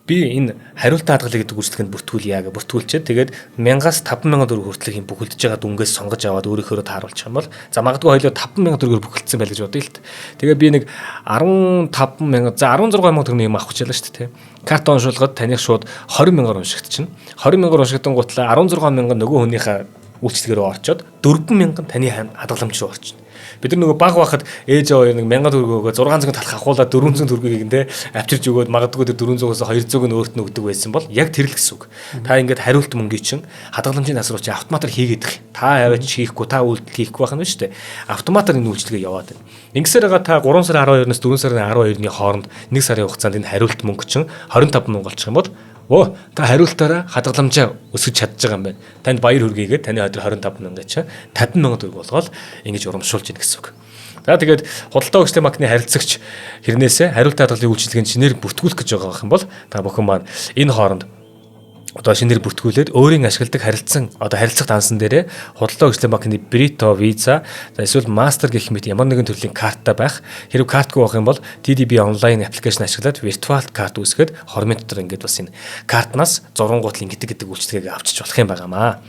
би энэ хариултаа хадгалъя гэдэг үйлчлэгэнд бүртгүүлье гэж бүртгүүлчихэд тэгээд 1000-аас 50000 төгрөг хүртэлх юм бүхэлдэж байгаа дүнгээс сонгож аваад өөрийнхөө тааруулчих юм бол за магадгүй хоёулаа 50000 төгрөгөөр бүхэлдсэн байл гэж бодъё л т. Тэгээд би нэг 15000 за 16000 төгрөгийн юм авах хичээлээ шүү дээ. Карт уншуулгаад таних шууд 20000-аар уншигдчихна. 20000-аар уншигдсан гутлаа 16000 нөгөө хүнийхээ үйлчлэгээр орчоод 4000 таны хадгаламж руу орчихно. Бид нар нөгөө баг байхад ээж аваа нэг 1000 төгрөг өгөө 600 талах ахуулаад 400 төгрөгийг нэ авчирж өгөөд магадгүй тэр 400-аас 200-ыг нь өөрт нь өгдөг байсан бол яг тэр л гэсэн үг. Та ингээд хариулт мөнгөний чинь хадгаламжийн насруу чи автоматар хийгээд их. Та аваач хийхгүй та үйлдэл хийхгүй байх нь шүү дээ. Автоматар энэ үйлчлэгээ яваад байна. Ингэсээр байгаа та 3 сарын 12-наас 4 сарын 12-ны хооронд 1 сарын хугацаанд энэ хариулт мөнгө чинь 25000 болчих юм бол та хариултаараа хадгаламжаа өсгөж чадж байгаа юм байна. Танд баяр хүргээгээд таны өдөр 25000 чинь 50000 төгрөг болгоод ингэж урамшуулж ийн гэсэн үг. За тэгээд худалдаа хөгжлийн банкны харилцагч хэрнээсээ хариултаа хадгалын үйлчилгээнд шинээр бүртгүүлэх гэж байгаа юм бол та бүхэн маань энэ хооронд одоо шинээр бүртгүүлээд өөрийн ашигладаг харилцах дансан дээрээ худалдаа хөгжлийн банкны Brito, Visa, эсвэл Master гэх мэт ямар нэгэн төрлийн карттай байх. Хэрвээ картгүй байх юм бол TDB онлайн аппликейшн ашиглаад виртуал карт үүсгээд хормын дотор ингээд бас энэ картнаас зургангуутл гэдэг үйлчлэгийг авчиж болох юм байнамаа.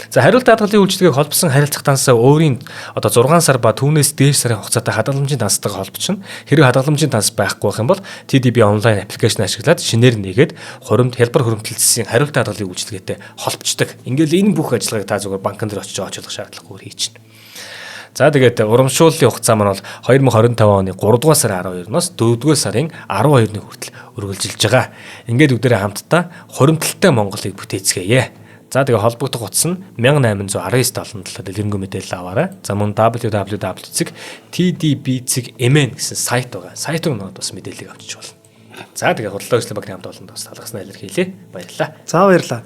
За хариултаа хадгалын үйлчлэгийг холбосон харилцах дансаа өөрийн одоо 6 сар ба түүнээс дээш сарын хугацаатай хадгаламжийн данстайгаа холбочихно. Хэрвээ хадгаламжийн данс байхгүй байх юм бол TDB онлайн аппликейшн ашиглаад шинээр нээгээд хялбар хуримтлалцсан хариултаа хадгалын үйлчлэгээтэй холбочдог. Ингээл энэ бүх ажиллагааг та зүгээр банкн дээр очиж очлох шаардлагагүй хийчихнэ. За тэгээд урамшууллын хугацаа маань бол 2025 оны 3 дугаар сарын 12-ноос 4 дугаар сарын 12-ны хүртэл үргэлжилж байгаа. Ингээд бүгдээрээ хамтдаа хуримтлалтай Монголыг бүтээцгээе. За тэгээ холбогдох утас нь 1819-77 дэлгэрэнгүй мэдээлэл аваарай. За мөн www.tdb.mn гэсэн сайт байгаа. Сайтыг нод бас мэдээллийг авчиж болно. За тэгээ худалдаа хөгжлийн банкны хамт олонд бас талхаснаа илэрхийлье. Баярлалаа. За баярлалаа.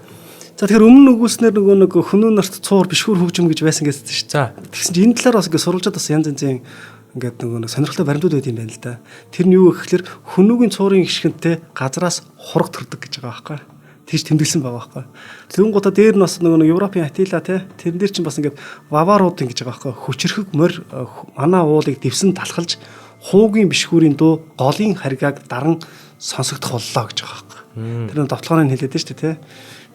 За тэгэхээр өмнө нөгөөснөр нэг хүмүүн нарт цуур бишгүүр хөгжим гэж байсан гэсэн чинь. За тэгсэн чинь энэ талаар бас ингээд сурвалжаад бас янз янзын ингээд нэг сонирхолтой баримтууд байт юм байна л да. Тэр нь юу гэхээр хүмүүгийн цуурын гიშгэнтэй газраас хураг төрдөг гэж байгаа байхгүй. Тэгж тэмдэглэсэн байгаа байхгүй. Тэгүн гутаа дээр нь бас нэг Европын Атила те тэрэн дээр чинь бас ингээд ваварууд ингэж байгаа байхгүй. Хүчрхэг морь манай уулыг дэвсэн талхалж хуугийн бишгүүрийн дуу голын харгааг даран сонсогдох боллоо гэж байгаа байхгүй. Тэр нь довтлооны хэлээд дээ шүү дээ те.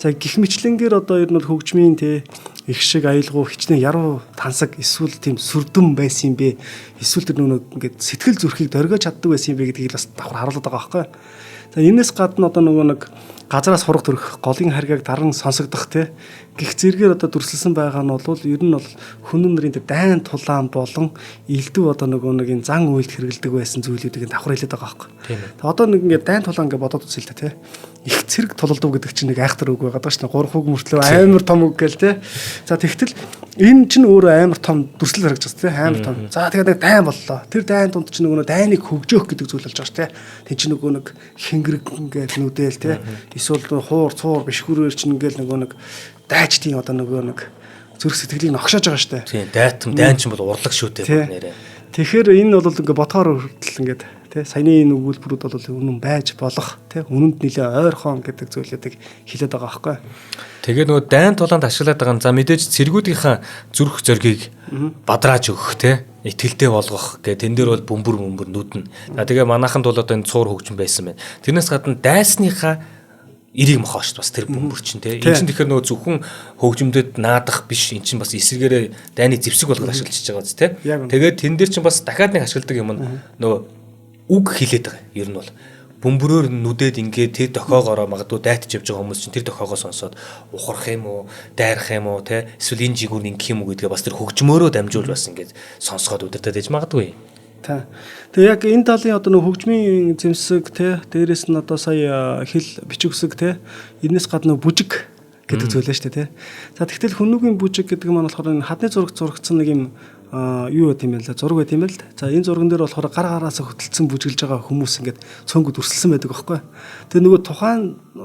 За гих мэтлэнгээр одоо ер нь хөгжмийн те их шиг аялгау хичнээн яруу тансаг эсвэл тийм сүрдэм байсан юм бэ. Эсвэл тэр нөгөө ингээд сэтгэл зүрхийг дөргиж чаддаг байсан юм бэ гэдгийг бас давхар харуулдаг байгаа байхгүй. За энэс гадна одоо нөгөө нэг газараас хураг төрөх голын харгааг даран сонсогдох те гих зэрэгээр одоо дүрслэлсэн байгаа нь бол ер нь бол хүнэн нарын дайн тулаан болон элдв одоо нөгөө нэг энэ зан үйлд хэрэгэлдэг байсан зүйлүүдийг давхар хэлээд байгаа байхгүй. Тэгээ одоо нэг ингээд дайн тулаан ингээд бодоод үзэл та те их цэрэг тулалдав гэдэг чинь нэг айхтар үг байгаа даа шүү дээ. 3 хүүг мөртлөө амар том үг гээл те. За тэгтэл энэ чинь өөрөө амар том дүрслэл харагдаж байна те амар том. За тэгээд нэг дайн боллоо. Тэр дайн дунд чинь нөгөө дайныг хөгжөөх гэдэг зүйл болж байгаа шүү те. Тэн чинь нөгөө нэг хингэрэг ингээд нүдэл те. Эсвэл хуур цуур бишгүүрээр чинь ингээд нөгөө нэг дайчдын одоо нөгөө нэг зүрх сэтгэлийг ногшоож байгаа шүү дээ. Тийм дайн чинь бол урлаг шүү дээ нэрээ. Тэгэхээр энэ бол ингээ ботхоор хүртэл ингээд тий саяны энэ өгүүлбэрүүд бол үнэн байж болох тий үнэнд нэлээ ойрхон гэдэг зүйлүүдийг хэлээд байгаа байхгүй. Тэгээ нөгөө дайн тулаанд ашиглаад байгаа за мэдээж цэргүүдийнхаа зүрх зоргийг бадрааж өгөх тий итгэлтэй болгох гэх тэн дээр бол бөмбөр нүднэ. За тэгээ манайханд бол одоо энэ цуур хөгжим байсан байна. Тэрнээс гадна дайсныхаа эрийг мохоош бас тэр бөмбөр чинь тий. Энэ чинь тэгэхээр нөгөө зөвхөн хөгжимдөд наадах биш. Энэ чинь бас эсэргээрээ дайны зэвсэг болгож ашиглаж байгаа биз тий. Тэгээд тэн дээр чинь бас дахиад нэг ашигладаг юм нөгөө үг хилээд байгаа. Ер нь бол бөмбөрөөр нүдээд ингээд тэр дохоогоороо магадгүй дайтж явж байгаа хүмүүс чинь тэр дохоогоо сонсоод ухрах юм уу, дайрах юм уу те эсвэл энэ жигүүр ингэх юм уу гэдгээ бас тэр хөгжмөөрөө дамжуул бас ингээд сонсоход удирдах гэж магадгүй. Тэгээ яг энэ талын одоо нэг хөгжмийн зэмсэг те дээрэс нь одоо сая хэл бичиг үсэг те энэс гадна бүжиг гэдэг зүйл л шүү дээ те. За тэгтэл хүннүгийн бүжиг гэдэг нь болохоор энэ хадны зураг зурагдсан нэг юм юу байт юм бэ л зураг байт юм л. За энэ зурган дээр болохоор гар гараас хөтөлцөн бүжиглж байгаа хүмүүс ингээд цөөнгөд өрсөлсөн байдаг байхгүй. Тэгээ нөгөө тухайн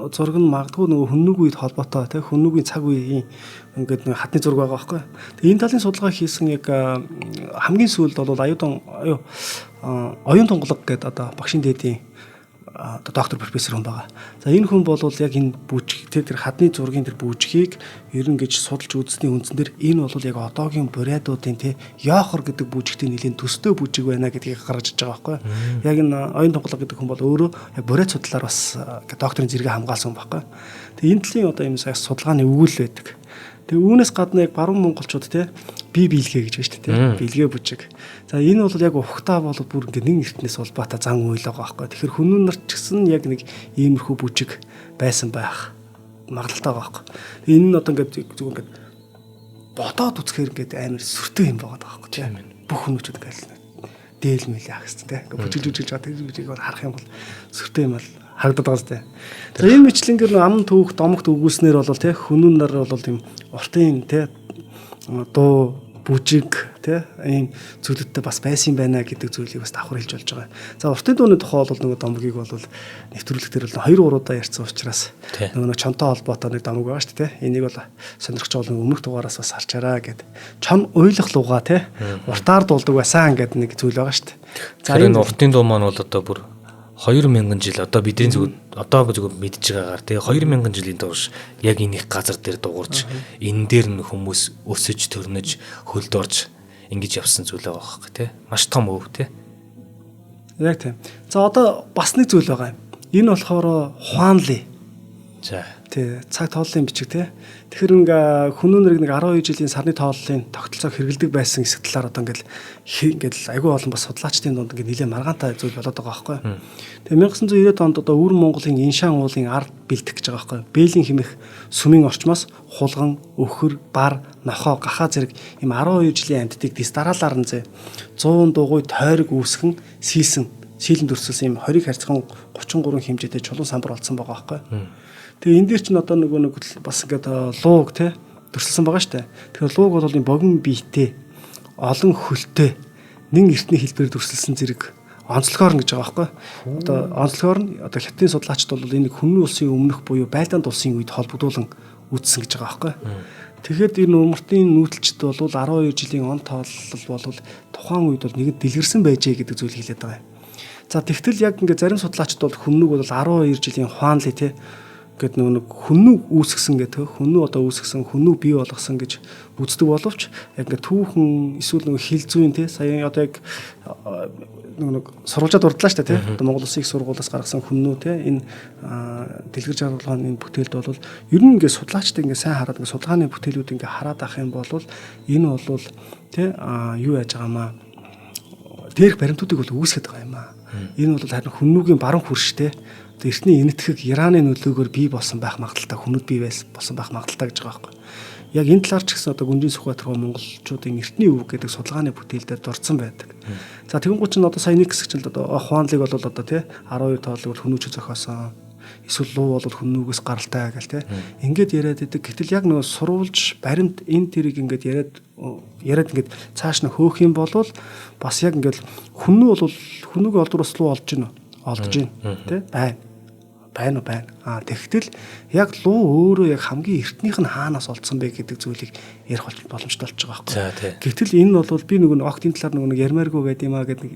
зураг нь магадгүй нөгөө хүннүгийн үед холбоотой те хүннүгийн цаг үеийн ингээд нэг хадны зураг байгаа байхгүй. Тэгээ энэ талын судалгаа хийсэн яг хамгийн сүүлд бол оюун тунгалаг гэдэг одоо багшийн дээдийн доктор профессор хүн байгаа. За энэ хүн бол яг энэ бүжиг тэр хадны зургийн тэр бүжгийг ерөн гэж судалж үзсний үндсэн дээр энэ бол яг одоогийн бурайдуудын те яохор гэдэг бүжигтэй нэлийн төстэй бүжиг байна гэдгийг гаргаж иж байгаа байхгүй. Яг энэ оюун тунгалаг гэдэг хүн бол өөрөө яг бурайд судлаар бас докторийн зэрэгээ хамгаалсан байхгүй. Тэгээ энэ талын одоо юм сайн судалгааны өгүүл байдаг. Тэгээ үүнээс гадна яг баруун монголчууд те бие биелгээ гэж байна шүү дээ те биелгээ бүжиг. За энэ бол яг ухтаа бол бүр ингээ нэг эртнээс улбаатай зан үйл байгаа байхгүй. Тэгэхээр хүмүүн нар ч гэсэн яг нэг иймэрхүү бүжиг байсан байх магадлалтай байгаа байхгүй. Энэ нь одоо ингээ зүгээр ингээ бодоод үзэхээр ингээ амар сүртэй юм байгаа байхгүй тийм. Бүх хүмүүчүүд ингээ дээл мэлээ хагцсан те. Ингээ бүжиглж байгаа тэр бүжиг харах юм бол сүртэй юм бол харагдаад байгаа зү. За энэ мэтлэнгээр ам түүх домогт өгүүлснээр бол те хүмүүн нар бол тийм уртын те дуу бүжиг те ийм зүйлүүдтэй бас байсан байна гэдэг зүйлийг бас давхар хэлж болж байгаа. За уртын дууны тухай бол нөгөө домгийг бол нэвтрүүлэгтэр бол 2-3 удаа ярьсан учраас нөгөө чонтой холбоотой нэг домог байгаа шүү дээ. Энийг бол сонирхч бол өмнөх дугаараас бас харчаараа гэд. Чон уйлах луга те уртаар дуулдаг байсан гэдэг нэг зүйл байгаа шүү дээ. За энэ уртын дуу маань бол одоо бүр 2000 жил одоо бидний зүг одоо зүг мэдж байгаагаар тэгээ 2000 жилийн турш яг энэ их газар дээр дуурж энэ дээр нь хүмүүс өсөж төрнөж хөлд орж ингэж явсан зүйл байгаа байхгүй тий маш том өв тий. Яг тийм. За одоо бас нэг зүйл байгаа юм. Энэ болохоор Хуанли. За тий цаг тооллын бичиг тий. Тэгэхээр ингээ хүмүүн нарыг нэг 12 жилийн сарны тооллын тогтолцоог хэрэгэлдэг байсан хэсэг талаар одоо ингээл айгүй олон бас судлаачдын дунд ингээ нэлээд маргаантай зүйл болоод байгаа байхгүй. Тэгээ 1990-ад онд одоо Өвөр Монголын Иншаан уулын ард бэлтгэх гэж байгаа байхгүй. Бээлийн хэмэх сүмийн орчмоос хулган, өвхөр, бар, нохоо, гахаа зэрэг ийм 12 жилийн амьтдыг дис дараалаар нь 100 дугуй тойрог үүсгэн сийлэн төрсөлсөн ийм 20 харьцан 33 хэмжээтэй чулуун самбар болсон байгаа байхгүй. Тэгээ энэ дээр чинь одоо нэг бас ингээд лууг те төрсөлсөн байгаа штэ. Тэгэхээр лууг бол энэ богино биетэй олон хөлтэй нэн эртний хэлбэрээр төрсөлсөн зэрэг онцлогоор гэж байгаа байхгүй. Одоо онцлогоор нь одоо хятадын судлаачид бол энийг Хүннү улсын өмнөх буюу Байлдаанд улсын үед холбогдуулан үзсэн гэж байгаа байхгүй. Тэгэхэд энэ умартын нүүдэлчд бол 12 жилийн он тоолол бол тухайн үед бол нэгэн дэлгэрсэн байжээ гэдэг зүйл хэлээд байгаа юм. За тэгтэл яг ингээд зарим судлаачид бол Хүннүг бол 12 жилийн Хуанли те гэт нэг хүннүү үүсгэсэн гэдэг хүннүү одоо үүсгэсэн хүннүү бий болгосон гэж үздэг боловч яг ингээ түүхэн эсвэл нэг хил зүйн те сая одоо яг нэг сурвалжаад урдлаа шүү дээ те одоо Монгол Улсын их сургуулиас гаргасан хүннүү те энэ дэлгэр жаргалгааны энэ бүтээлд бол ер нь ингээ судлаачтай ингээ сайн хараад ингээ судалгааны бүтээлүүд ингээ хараад ах юм бол энэ бол те юу яаж байгаамаа дээрх баримтуудыг бол үүсгэж байгаа юм аа. Энэ бол харин хүннүүгийн баруун хөрш те эртний энэтхэг Ираны нөлөөгөөр бий болсон байх магадaltaй хүмүүд бий болсон байх магадaltaй гэж байгаа байхгүй. Яг энэ талаар ч гэсэн одоо Гүнжин Сүхбаатар монголчуудын эртний өв гэдэг судалгааны бүтээлдээр дурдсан байдаг. За тэгэнгүүт ч одоо сая нэг хэсэг чинь одоо Хуанлыг бол одоо тий 12 тоолог хүмүүч зохиосон. Эсвэл луу бол хүннүүгээс гаралтай гэл тий. Ингээд яриад идэг. Гэтэл яг нөгөө сурвалж баримт энэ тэрийг ингээд яриад ингээд цааш нь хөөх юм бол бас яг ингээд хүннүү бол хүннүүгийн олдвоос луу олж гинэ. Олдож байна тий байна. Тэгтэл яг луу өөрөө яг хамгийн эртнийх нь хаанаас олдсон бэ гэдэг зүйлийг ярих боломжтой болж байгаа байхгүй. Гэтэл энэ бол би нөгөө октын талаар нөгөө ярмааргүй байд юм а гэдэг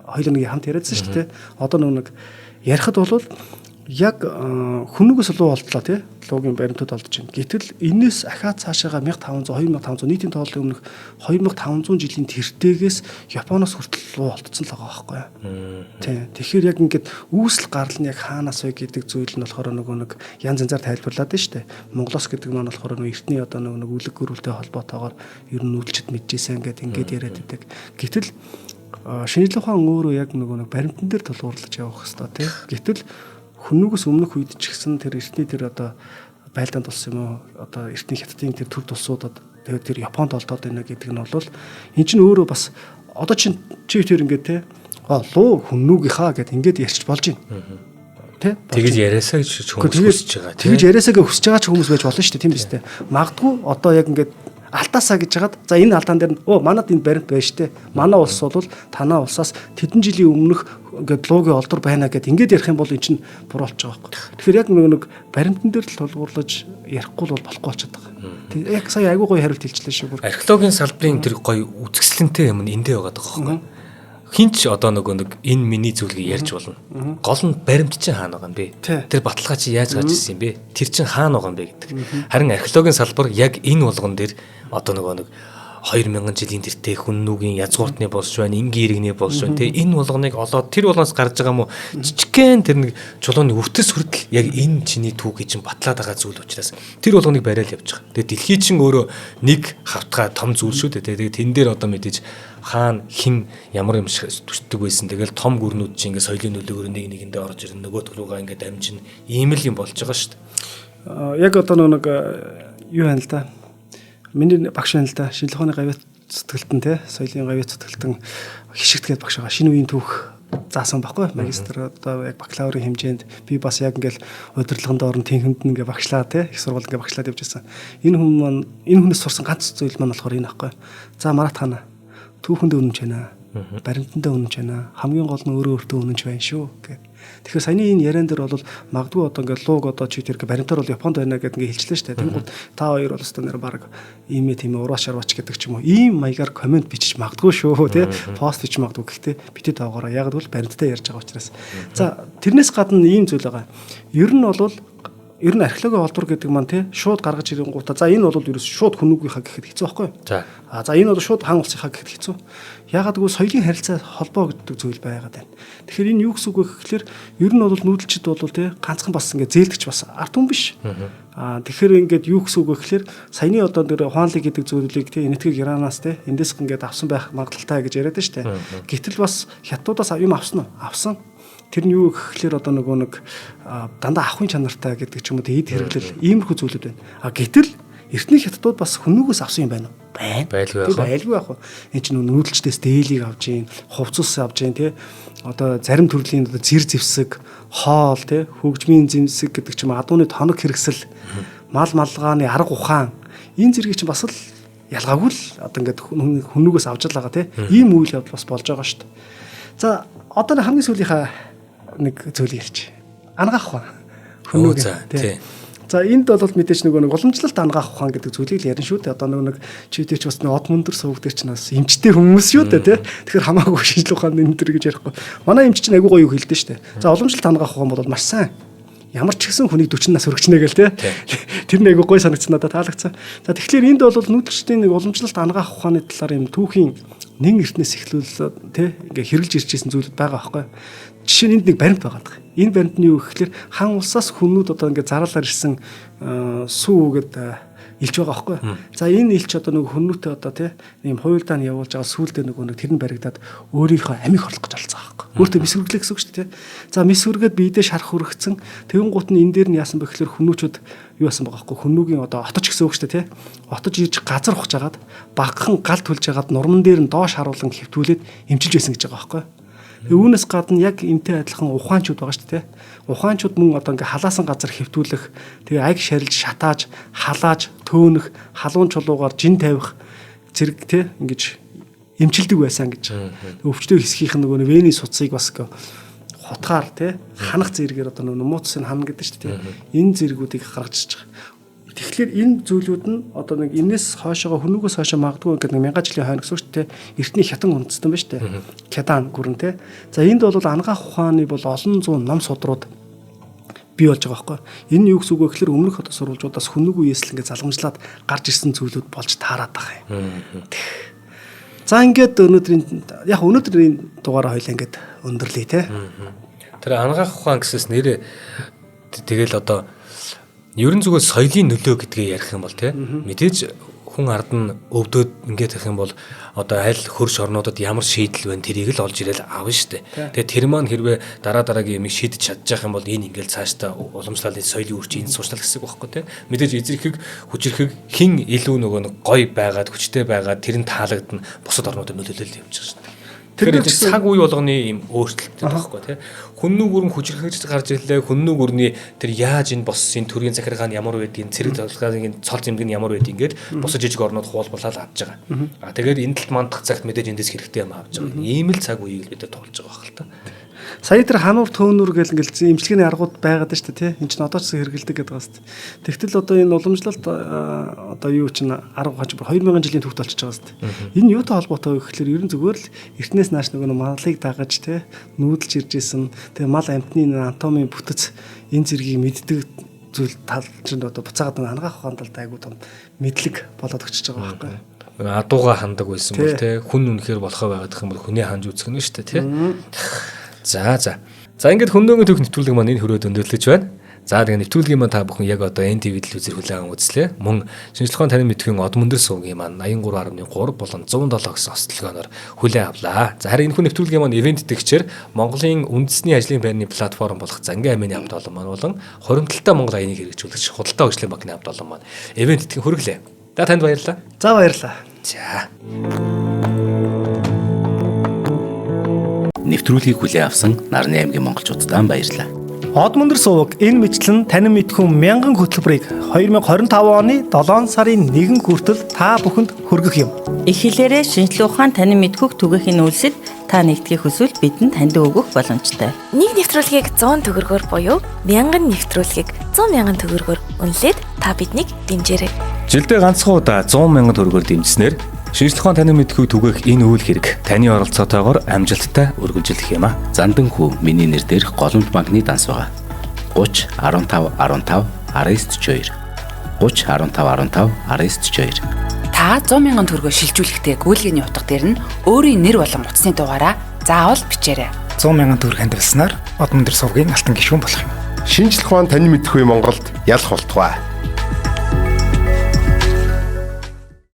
хоёул нэг хамт яриадсан шүү дээ. Одоо нөгөө ярихад бол яг хүннүгээс луу олдлоо тий луугийн баримтууд олдож байна. Гэтэл энэс ахаад цаашаага 1500 2500 нийтийн тооллын өмнөх 2500 жилийн тэртээс Японоос хүртэл луу олдсон л байгаа байхгүй. Тий. Тэгэхээр яг ингээд үүсэл гарал нь яг хаанаас вэ гэдэг зүйл нь болохоор нэг янз янзаар тайлбарлаад байна шүү дээ. Монголоос гэдэг нь болохоор эртний одоо нэг үлэг гөрүүлтэй холбоотойгоор ер нь нүүдэлчд мэдчихсэн ингээд яриад байдаг. Гэтэл шинжлэх ухаан өөрөө яг нэг баримтан дээр тулгуурлаж явах хэрэгтэй тийм. Гэтэл хүннүгээс өмнөх үед ч гэсэн тэр эртний тэр одоо байлдаанд болсон юм уу одоо эртний хятадын тэр төр тулсуудад тэгээд тэр Японд олдоод байна гэдэг нь бол эн чинь өөрөө бас одоо чи тэр ингээд те луу хүннүгийнхаа гэд ингээд ярьж болж байна. Тэ? Тэгэж яриасаа гэж хүмүүс хүсэж байгаа. Тэгэж яриасаа гэж хүсэж байгаа ч хүмүүс байж болно шүү дээ тийм биз дээ. Магадгүй одоо яг ингээд алдаасаа гэж хагаад за энэ алдаан дээр манад энэ баримт байж штэ. Манай улс бол танаа улсаас тэдэн жилийн өмнөх ингээд луугийн олдор байна гэд ингээд ярих юм бол эн чинь буруу болж байгаа байхгүй. Тэгэхээр яг нэг баримтан дээр л тулгуурлаж ярихгүй бол болохгүй болчиход байгаа. Тэг яг сая айгуу гоё хариулт хэлчихлээ шүү. Археологийн салбарын тэр гоё үзэсгэлэнтэй юм эндээ байгаа байхгүй. Хинч одоо нэг энэ миний зүйлийг ярьж болно. Гол нь баримт чинь хаана байгаа юм бэ? Тэр баталгаа чи яаж гарч ирсэн юм бэ? Тэр чинь хаана байгаа юм бэ гэдэг. Харин археологийн салбар яг энэ болгон дээр одоо нэг 2000 жилийн тэртээ хүннүгийн язгууртны болж байна, энгийн иргэний болж байна. Тэгээ энэ болгоныг олоод тэр болгоноос гарч байгаа мó жижигхэн тэр нэг чулууны өвтөс хүртэл яг энэ чиний түүхий чинь батлаад байгаа зүйл учраас тэр болгоныг барайл явж байгаа. Тэгээ дэлхий чинь өөрөө нэг хавтгай том зүйл шүү дээ. Тэгээ тэн дээр одоо мэдээж хаана хин ямар юм шиг төсдөг байсан. Тэгэл том гүрнүүд чинь ингээ соёлын нөлөөгөөр нэгэндээ орж ирнэ. Нөгөө төлөвгөө ингээ дамжин ийм л юм болж байгаа шүү дээ. Яг одоо нэг юу байна л да. Миний багш байна л да. Шинжлэх ухааны гавьяат зүтгэлтэн те соёлын гавьяат зүтгэлтэн хишигтгээд багш байгаа. Шинэ үеийн түүх заасан байхгүй магистр одоо яг бакалаврын хэмжээнд би бас яг ингээл удирдлаганд орон тэнхимд ингээ багшлаа те их сургууль ингээ багшлаад явж байсан. Энэ хүн маань энэ хүнээс сурсан ганц зүйл маань болохоор энэ байхгүй. За Марат хаана түүхэнд үнэнч байна. Баримтандаа үнэнч байна. Хамгийн гол нь өөртөө үнэнч байна шүү гэх. Тэгэхээр саяны энэ яриан дээр бол магадгүй одоо ингээд лууг одоо чи тэр баримтаар бол Японд байна гэдээ ингээд хэлчихлээ шүү дээ. Тэнгууд та хоёр бол өстө нэр баг ийм тийм ураа шарвач гэдэг ч юм уу. Ийм маягаар комент бичиж магадгүй шүү тий. Пост хийж магадгүй. Гэхдээ битээ таагаар яг л баримттай ярьж байгаа учраас. За тэрнээс гадна ийм зүйл байгаа. Ер нь археологийн холбоор гэдэг маань тий шууд гаргаж ирэн гутаа. За энэ бол ерөөс шууд хүнүгийнхаа гэхэд хэцүү байхгүй. За энэ бол шууд хаан улсынхаа гэхэд хэцүү. Ягаад гэвэл соёлын харилцаа холбоо гэдэг зүйл байгаад байна. Тэгэхээр энэ юу гэсэн үг вэ гэхээр ер нь бол нүүдэлчд бол тий ганцхан бас ингээ зээлдэгч бас арт хүн биш. Тэгэхээр ингээд юу гэсэн үг вэ гэхээр саяны одоо тэр хуанлыг гэдэг зүйлийг тий энэтхэг Иранаас тий эндээс ингээд авсан байх магадaltaй гэж яриад штэ. Гэтэл бас хятадудаас юм авсан уу? Авсан. Тэр нь юу гэхээр одоо нэг дандаа ахын чанартай гэдэг ч юм уу эд хэрэглэл иймэрхүү зүйлүүд байна. Гэтэл эртний хятадууд бас хүннүгээс авсан юм байна уу? Байлгүй яах вэ? Энд чинь нүүдэлчдээс дээлийг авж гин, хувцас авж гин тий. Одоо зарим төрлийн одоо зэр зэвсэг, хоол тий, хөгжмийн зэмсэг гэдэг ч юм адууны тоног хэрэгсэл, мал малгааны арга ухаан энэ зэргийг чинь бас л ялгаагүй л одоо ингээд хүннүгээс авч л байгаа тий. Ийм үйл явдал бас болж байгаа шүү дээ. За одоо хамгийн сүүлийнхаа нэг зүйл ярьж. Ангаах ухаан. Хүннүг тий. За энд бол мэдээж нэг уламжлалт ангаах ухаан гэдэг зүйлийг л ярина шүү дээ. Одоо нэг чийтэй ч бас нэг од мөндөр сувг дээр ч бас эмчтэй хүмүүс шүү дээ тий. Тэгэхээр хамаагүй шинжлэх ухааны энэ төр гэж ярихгүй. Манай эмч чинь айгүй гоё юу хэлдэг шүү дээ. За уламжлалт ангаах ухаан бол маш сайн. Ямар ч гэсэн хүнийг 40 нас хүргэнэ гэл тий. Тэр нэг айгүй гоё санагдсан надад таалагдсан. За тэгэхээр энд бол нүүдэлчдийн нэг уламжлалт ангаах ухааны талаар юм түүхийн нэн эртнээс эхлүүл тий ингээ хэрэгжилж иржсэн зүйлүүд байгаа байхгүй. Жишээ нь энд нэг баримт байгаа. Энэ баримт нь юу гэхээр хан улсаас хүннүүд одоо ингээ зараалаар ирсэн сүү гэдэг илж байгаа байхгүй. За энэ илч одоо нэг хүннүүтэй одоо тий ийм хуйлдаан явуулж байгаа сүүлдээ нэг тэр нь баригдаад өөрийнхөө амийг хорлох гэж олцсон байхгүй. Өөртөө мис хүргэлээ гэсэн үг шүү дээ тий. За мис хүргээд биедээ шарах хүргэцэн тэгэн гут нь энэ дээр нь яасан бэ гэхээр хүннүүчүүд юу яасан байгаа байхгүй. Хүннүүгийн одоо отож гэсэн үг шүү дээ тий. Отож ирж газар ухаж агаад багхан гал түлж агаад нурман дээр нь доош харуулan хэвтүүлээд эмчилж байсан гэж байгаа байхгүй. Үүнээс гадна яг энтэй адилхан ухаанчууд байгаа шүү дээ. Ухаанчууд мөн одоо ингээ халаасан газар хэвтүүлэх, тэгээ аг шарилж, шатааж, халааж, төөнөх, халуун чулуугаар жин тавих зэрэг те ингэж эмчилдэг байсан гэж. Өвчтөө хэсгийнх нь нөгөө вений суцыг бас хотгаар те ханах зэрэгээр одоо нөгөө мууцыг хана гэдэг шүү дээ. Энэ зэргүүдийг гаргаж ирж байгаа. Тэгэхээр энэ зүйлүүд нь одоо нэг энэс хоошоогоо хүнүгээс хоошоо магадгүй гэдэг нэг 1000 жилийн хойно гэсэн үг шүү дээ. Эртний хятад үндэстэн ба шүү дээ. Кядан гүрэн те. За энд бол ангаах ухааны бол олон зуун ном судрууд бий болж байгаа байхгүй. Энэ юу гэсэн үг вэ гэхээр өмнөх одоо сурвалжуудаас хүнүг үеэс л ингээд залгамжлаад гарч ирсэн зүйлүүд болж таарад байгаа юм. За ингээд өнөөдрийн дугаараа хоёлаа ингээд өндөрлөе те. Тэр ангаах ухаан гэсээс нэрээ тэгэл одоо ерөн зүгээр соёлын нөлөө гэдгээ ярих юм бол те мэдээж хүн ард нь өвдөд ингээд их юм бол одоо аль хөрш орнуудад ямар шийдэл байна тэрийг л олж ирэл аавна шүү дээ. Тэгээд тэр маань хэрвээ дараагийн юм шийдэж чадчих юм бол энэ ингээд цаашдаа уламжлалын соёлын үржин сууршил гэсэн үг байхгүй тий. Мэдээж эзэрхэг хүчрэхэг хин илүү нөгөө нэг гоё байгаад хүчтэй байгаад тэр нь таалагдана бусад орнуудад нөлөөлөл явж байгаа шүү дээ. Тэгэхээр цаг үе болгоны юм өөрчлөлт байхгүй тий. Хүннүү гүрэн хүчрэхэж гарч ирлээ. Хүннүү гүрний тэр яаж энэ боссын төргийн захиргаа нь ямар байдгийг, цэрэг толгойн цол зэмг нь ямар байдгийг ингээд босод жижиг орнууд хуулбарлаад авч байгаа. Тэгээд энэ талд мандах цагт мэдээж эндээс хэрэгтэй юм авч байгаа. Ийм л цаг үеийг бид тулж байгаа байх л та. Сая тэр хануур төөнүр гэл ингээл имчилгээний аргууд байгаад шүү дээ тий. Энд чинь одоо ч хэрэгэлдэг гэдэг байна шүү дээ. Тэгтэл одоо энэ уламжлалт одоо юу чинь арга хаж 2000 жилийн түүхт болчихж байгаа шүү дээ. Энэ юутай холбоотой вэ гэхээр ерөн зүгээр л эртнээс нааш нөгөө малыг дагаж тий нүүдэлж ирж исэн. Тэгээ мал амтны анатомийн бүтэц энэ зэргийг мэддэг зүйл тал чинь одоо буцаагаад ангаах ухаанд л айгуу том мэдлэг болоод өгчөж байгаа байхгүй. Адууга хандаг байсан бол тий хүн үнэхээр болохоо байгаад их юм бол хүний ханж үзэх нь шүү дээ тий. За ингээд хөндөөгийн төвх нэвтрүүлэг маань энэ хүрээд өндөрлөж байна. За тэгээ нэвтрүүлгийн маань та бүхэн яг одоо NTV телевизээр хүлээн үзлээ. Мөн шинжлэх ухааны танин мэдхийн од мөндөр суугийн маань 83.3 болон 107 гэсэн ослогооноор хүлээн авлаа. За харин энэхүү нэвтрүүлгийн маань ивент төгчээр Монголын үндэсний ажлын байрны платформ болох Зангийн аймын хамт олон маань болон хоримтлалтай Монгол аяныг хэрэгжүүлэгч Худалдаа хөгжлийн банкны хамт олон маань ивент тэтгэн хүргэлээ. За танд баярлалаа. За баярлалаа. За. Нэвтрүүлгийг хүлээн авсан Нарны аймгийн монголчуудаа баярлалаа. Од мөндөр суваг энэ мэтлэн танин мэдхүн мянган хөтөлбөрийг 2025 оны 7 сарын 1 хүртэл та бүхэнд хүргэх юм. Их хэлээрээ шинжлэх ухаан танин мэдхүг түгээхийн үйлсэд та нэгтгэх хүсвэл бидэнд танд өгөх боломжтой. Нэг нэвтрүүлгийг 100 төгрөгөөр буюу 1000 нэвтрүүлгийг 100,000 төгрөгөөр үнэлээд та биднийг дэмжээрэй. Жилдээ ганцхан удаа 100,000 төгрөгөөр дэмжснээр шинжлэх ухааны танин мэдхүг түгээх энэ үйл хэрэг таны оролцоотойгоор амжилттай үргэлжлэх юм а. Зандан хүү миний нэр дээрх голомт банкны данс байгаа. 30 15 15 1942 30 15 15 1942 Та 100,000 төгрөгөөр шилжүүлэхдээ гүйлгээний утга дээр нь өөрийн нэр болон утасны дугаараа заавал бичээрэй. 100,000 төгрөг хандвалснаар од мөндөр сувгийн алтан гишүүн болох юм. Шинжлэх ухааны танин мэдхүй Монголд ялах болтугай.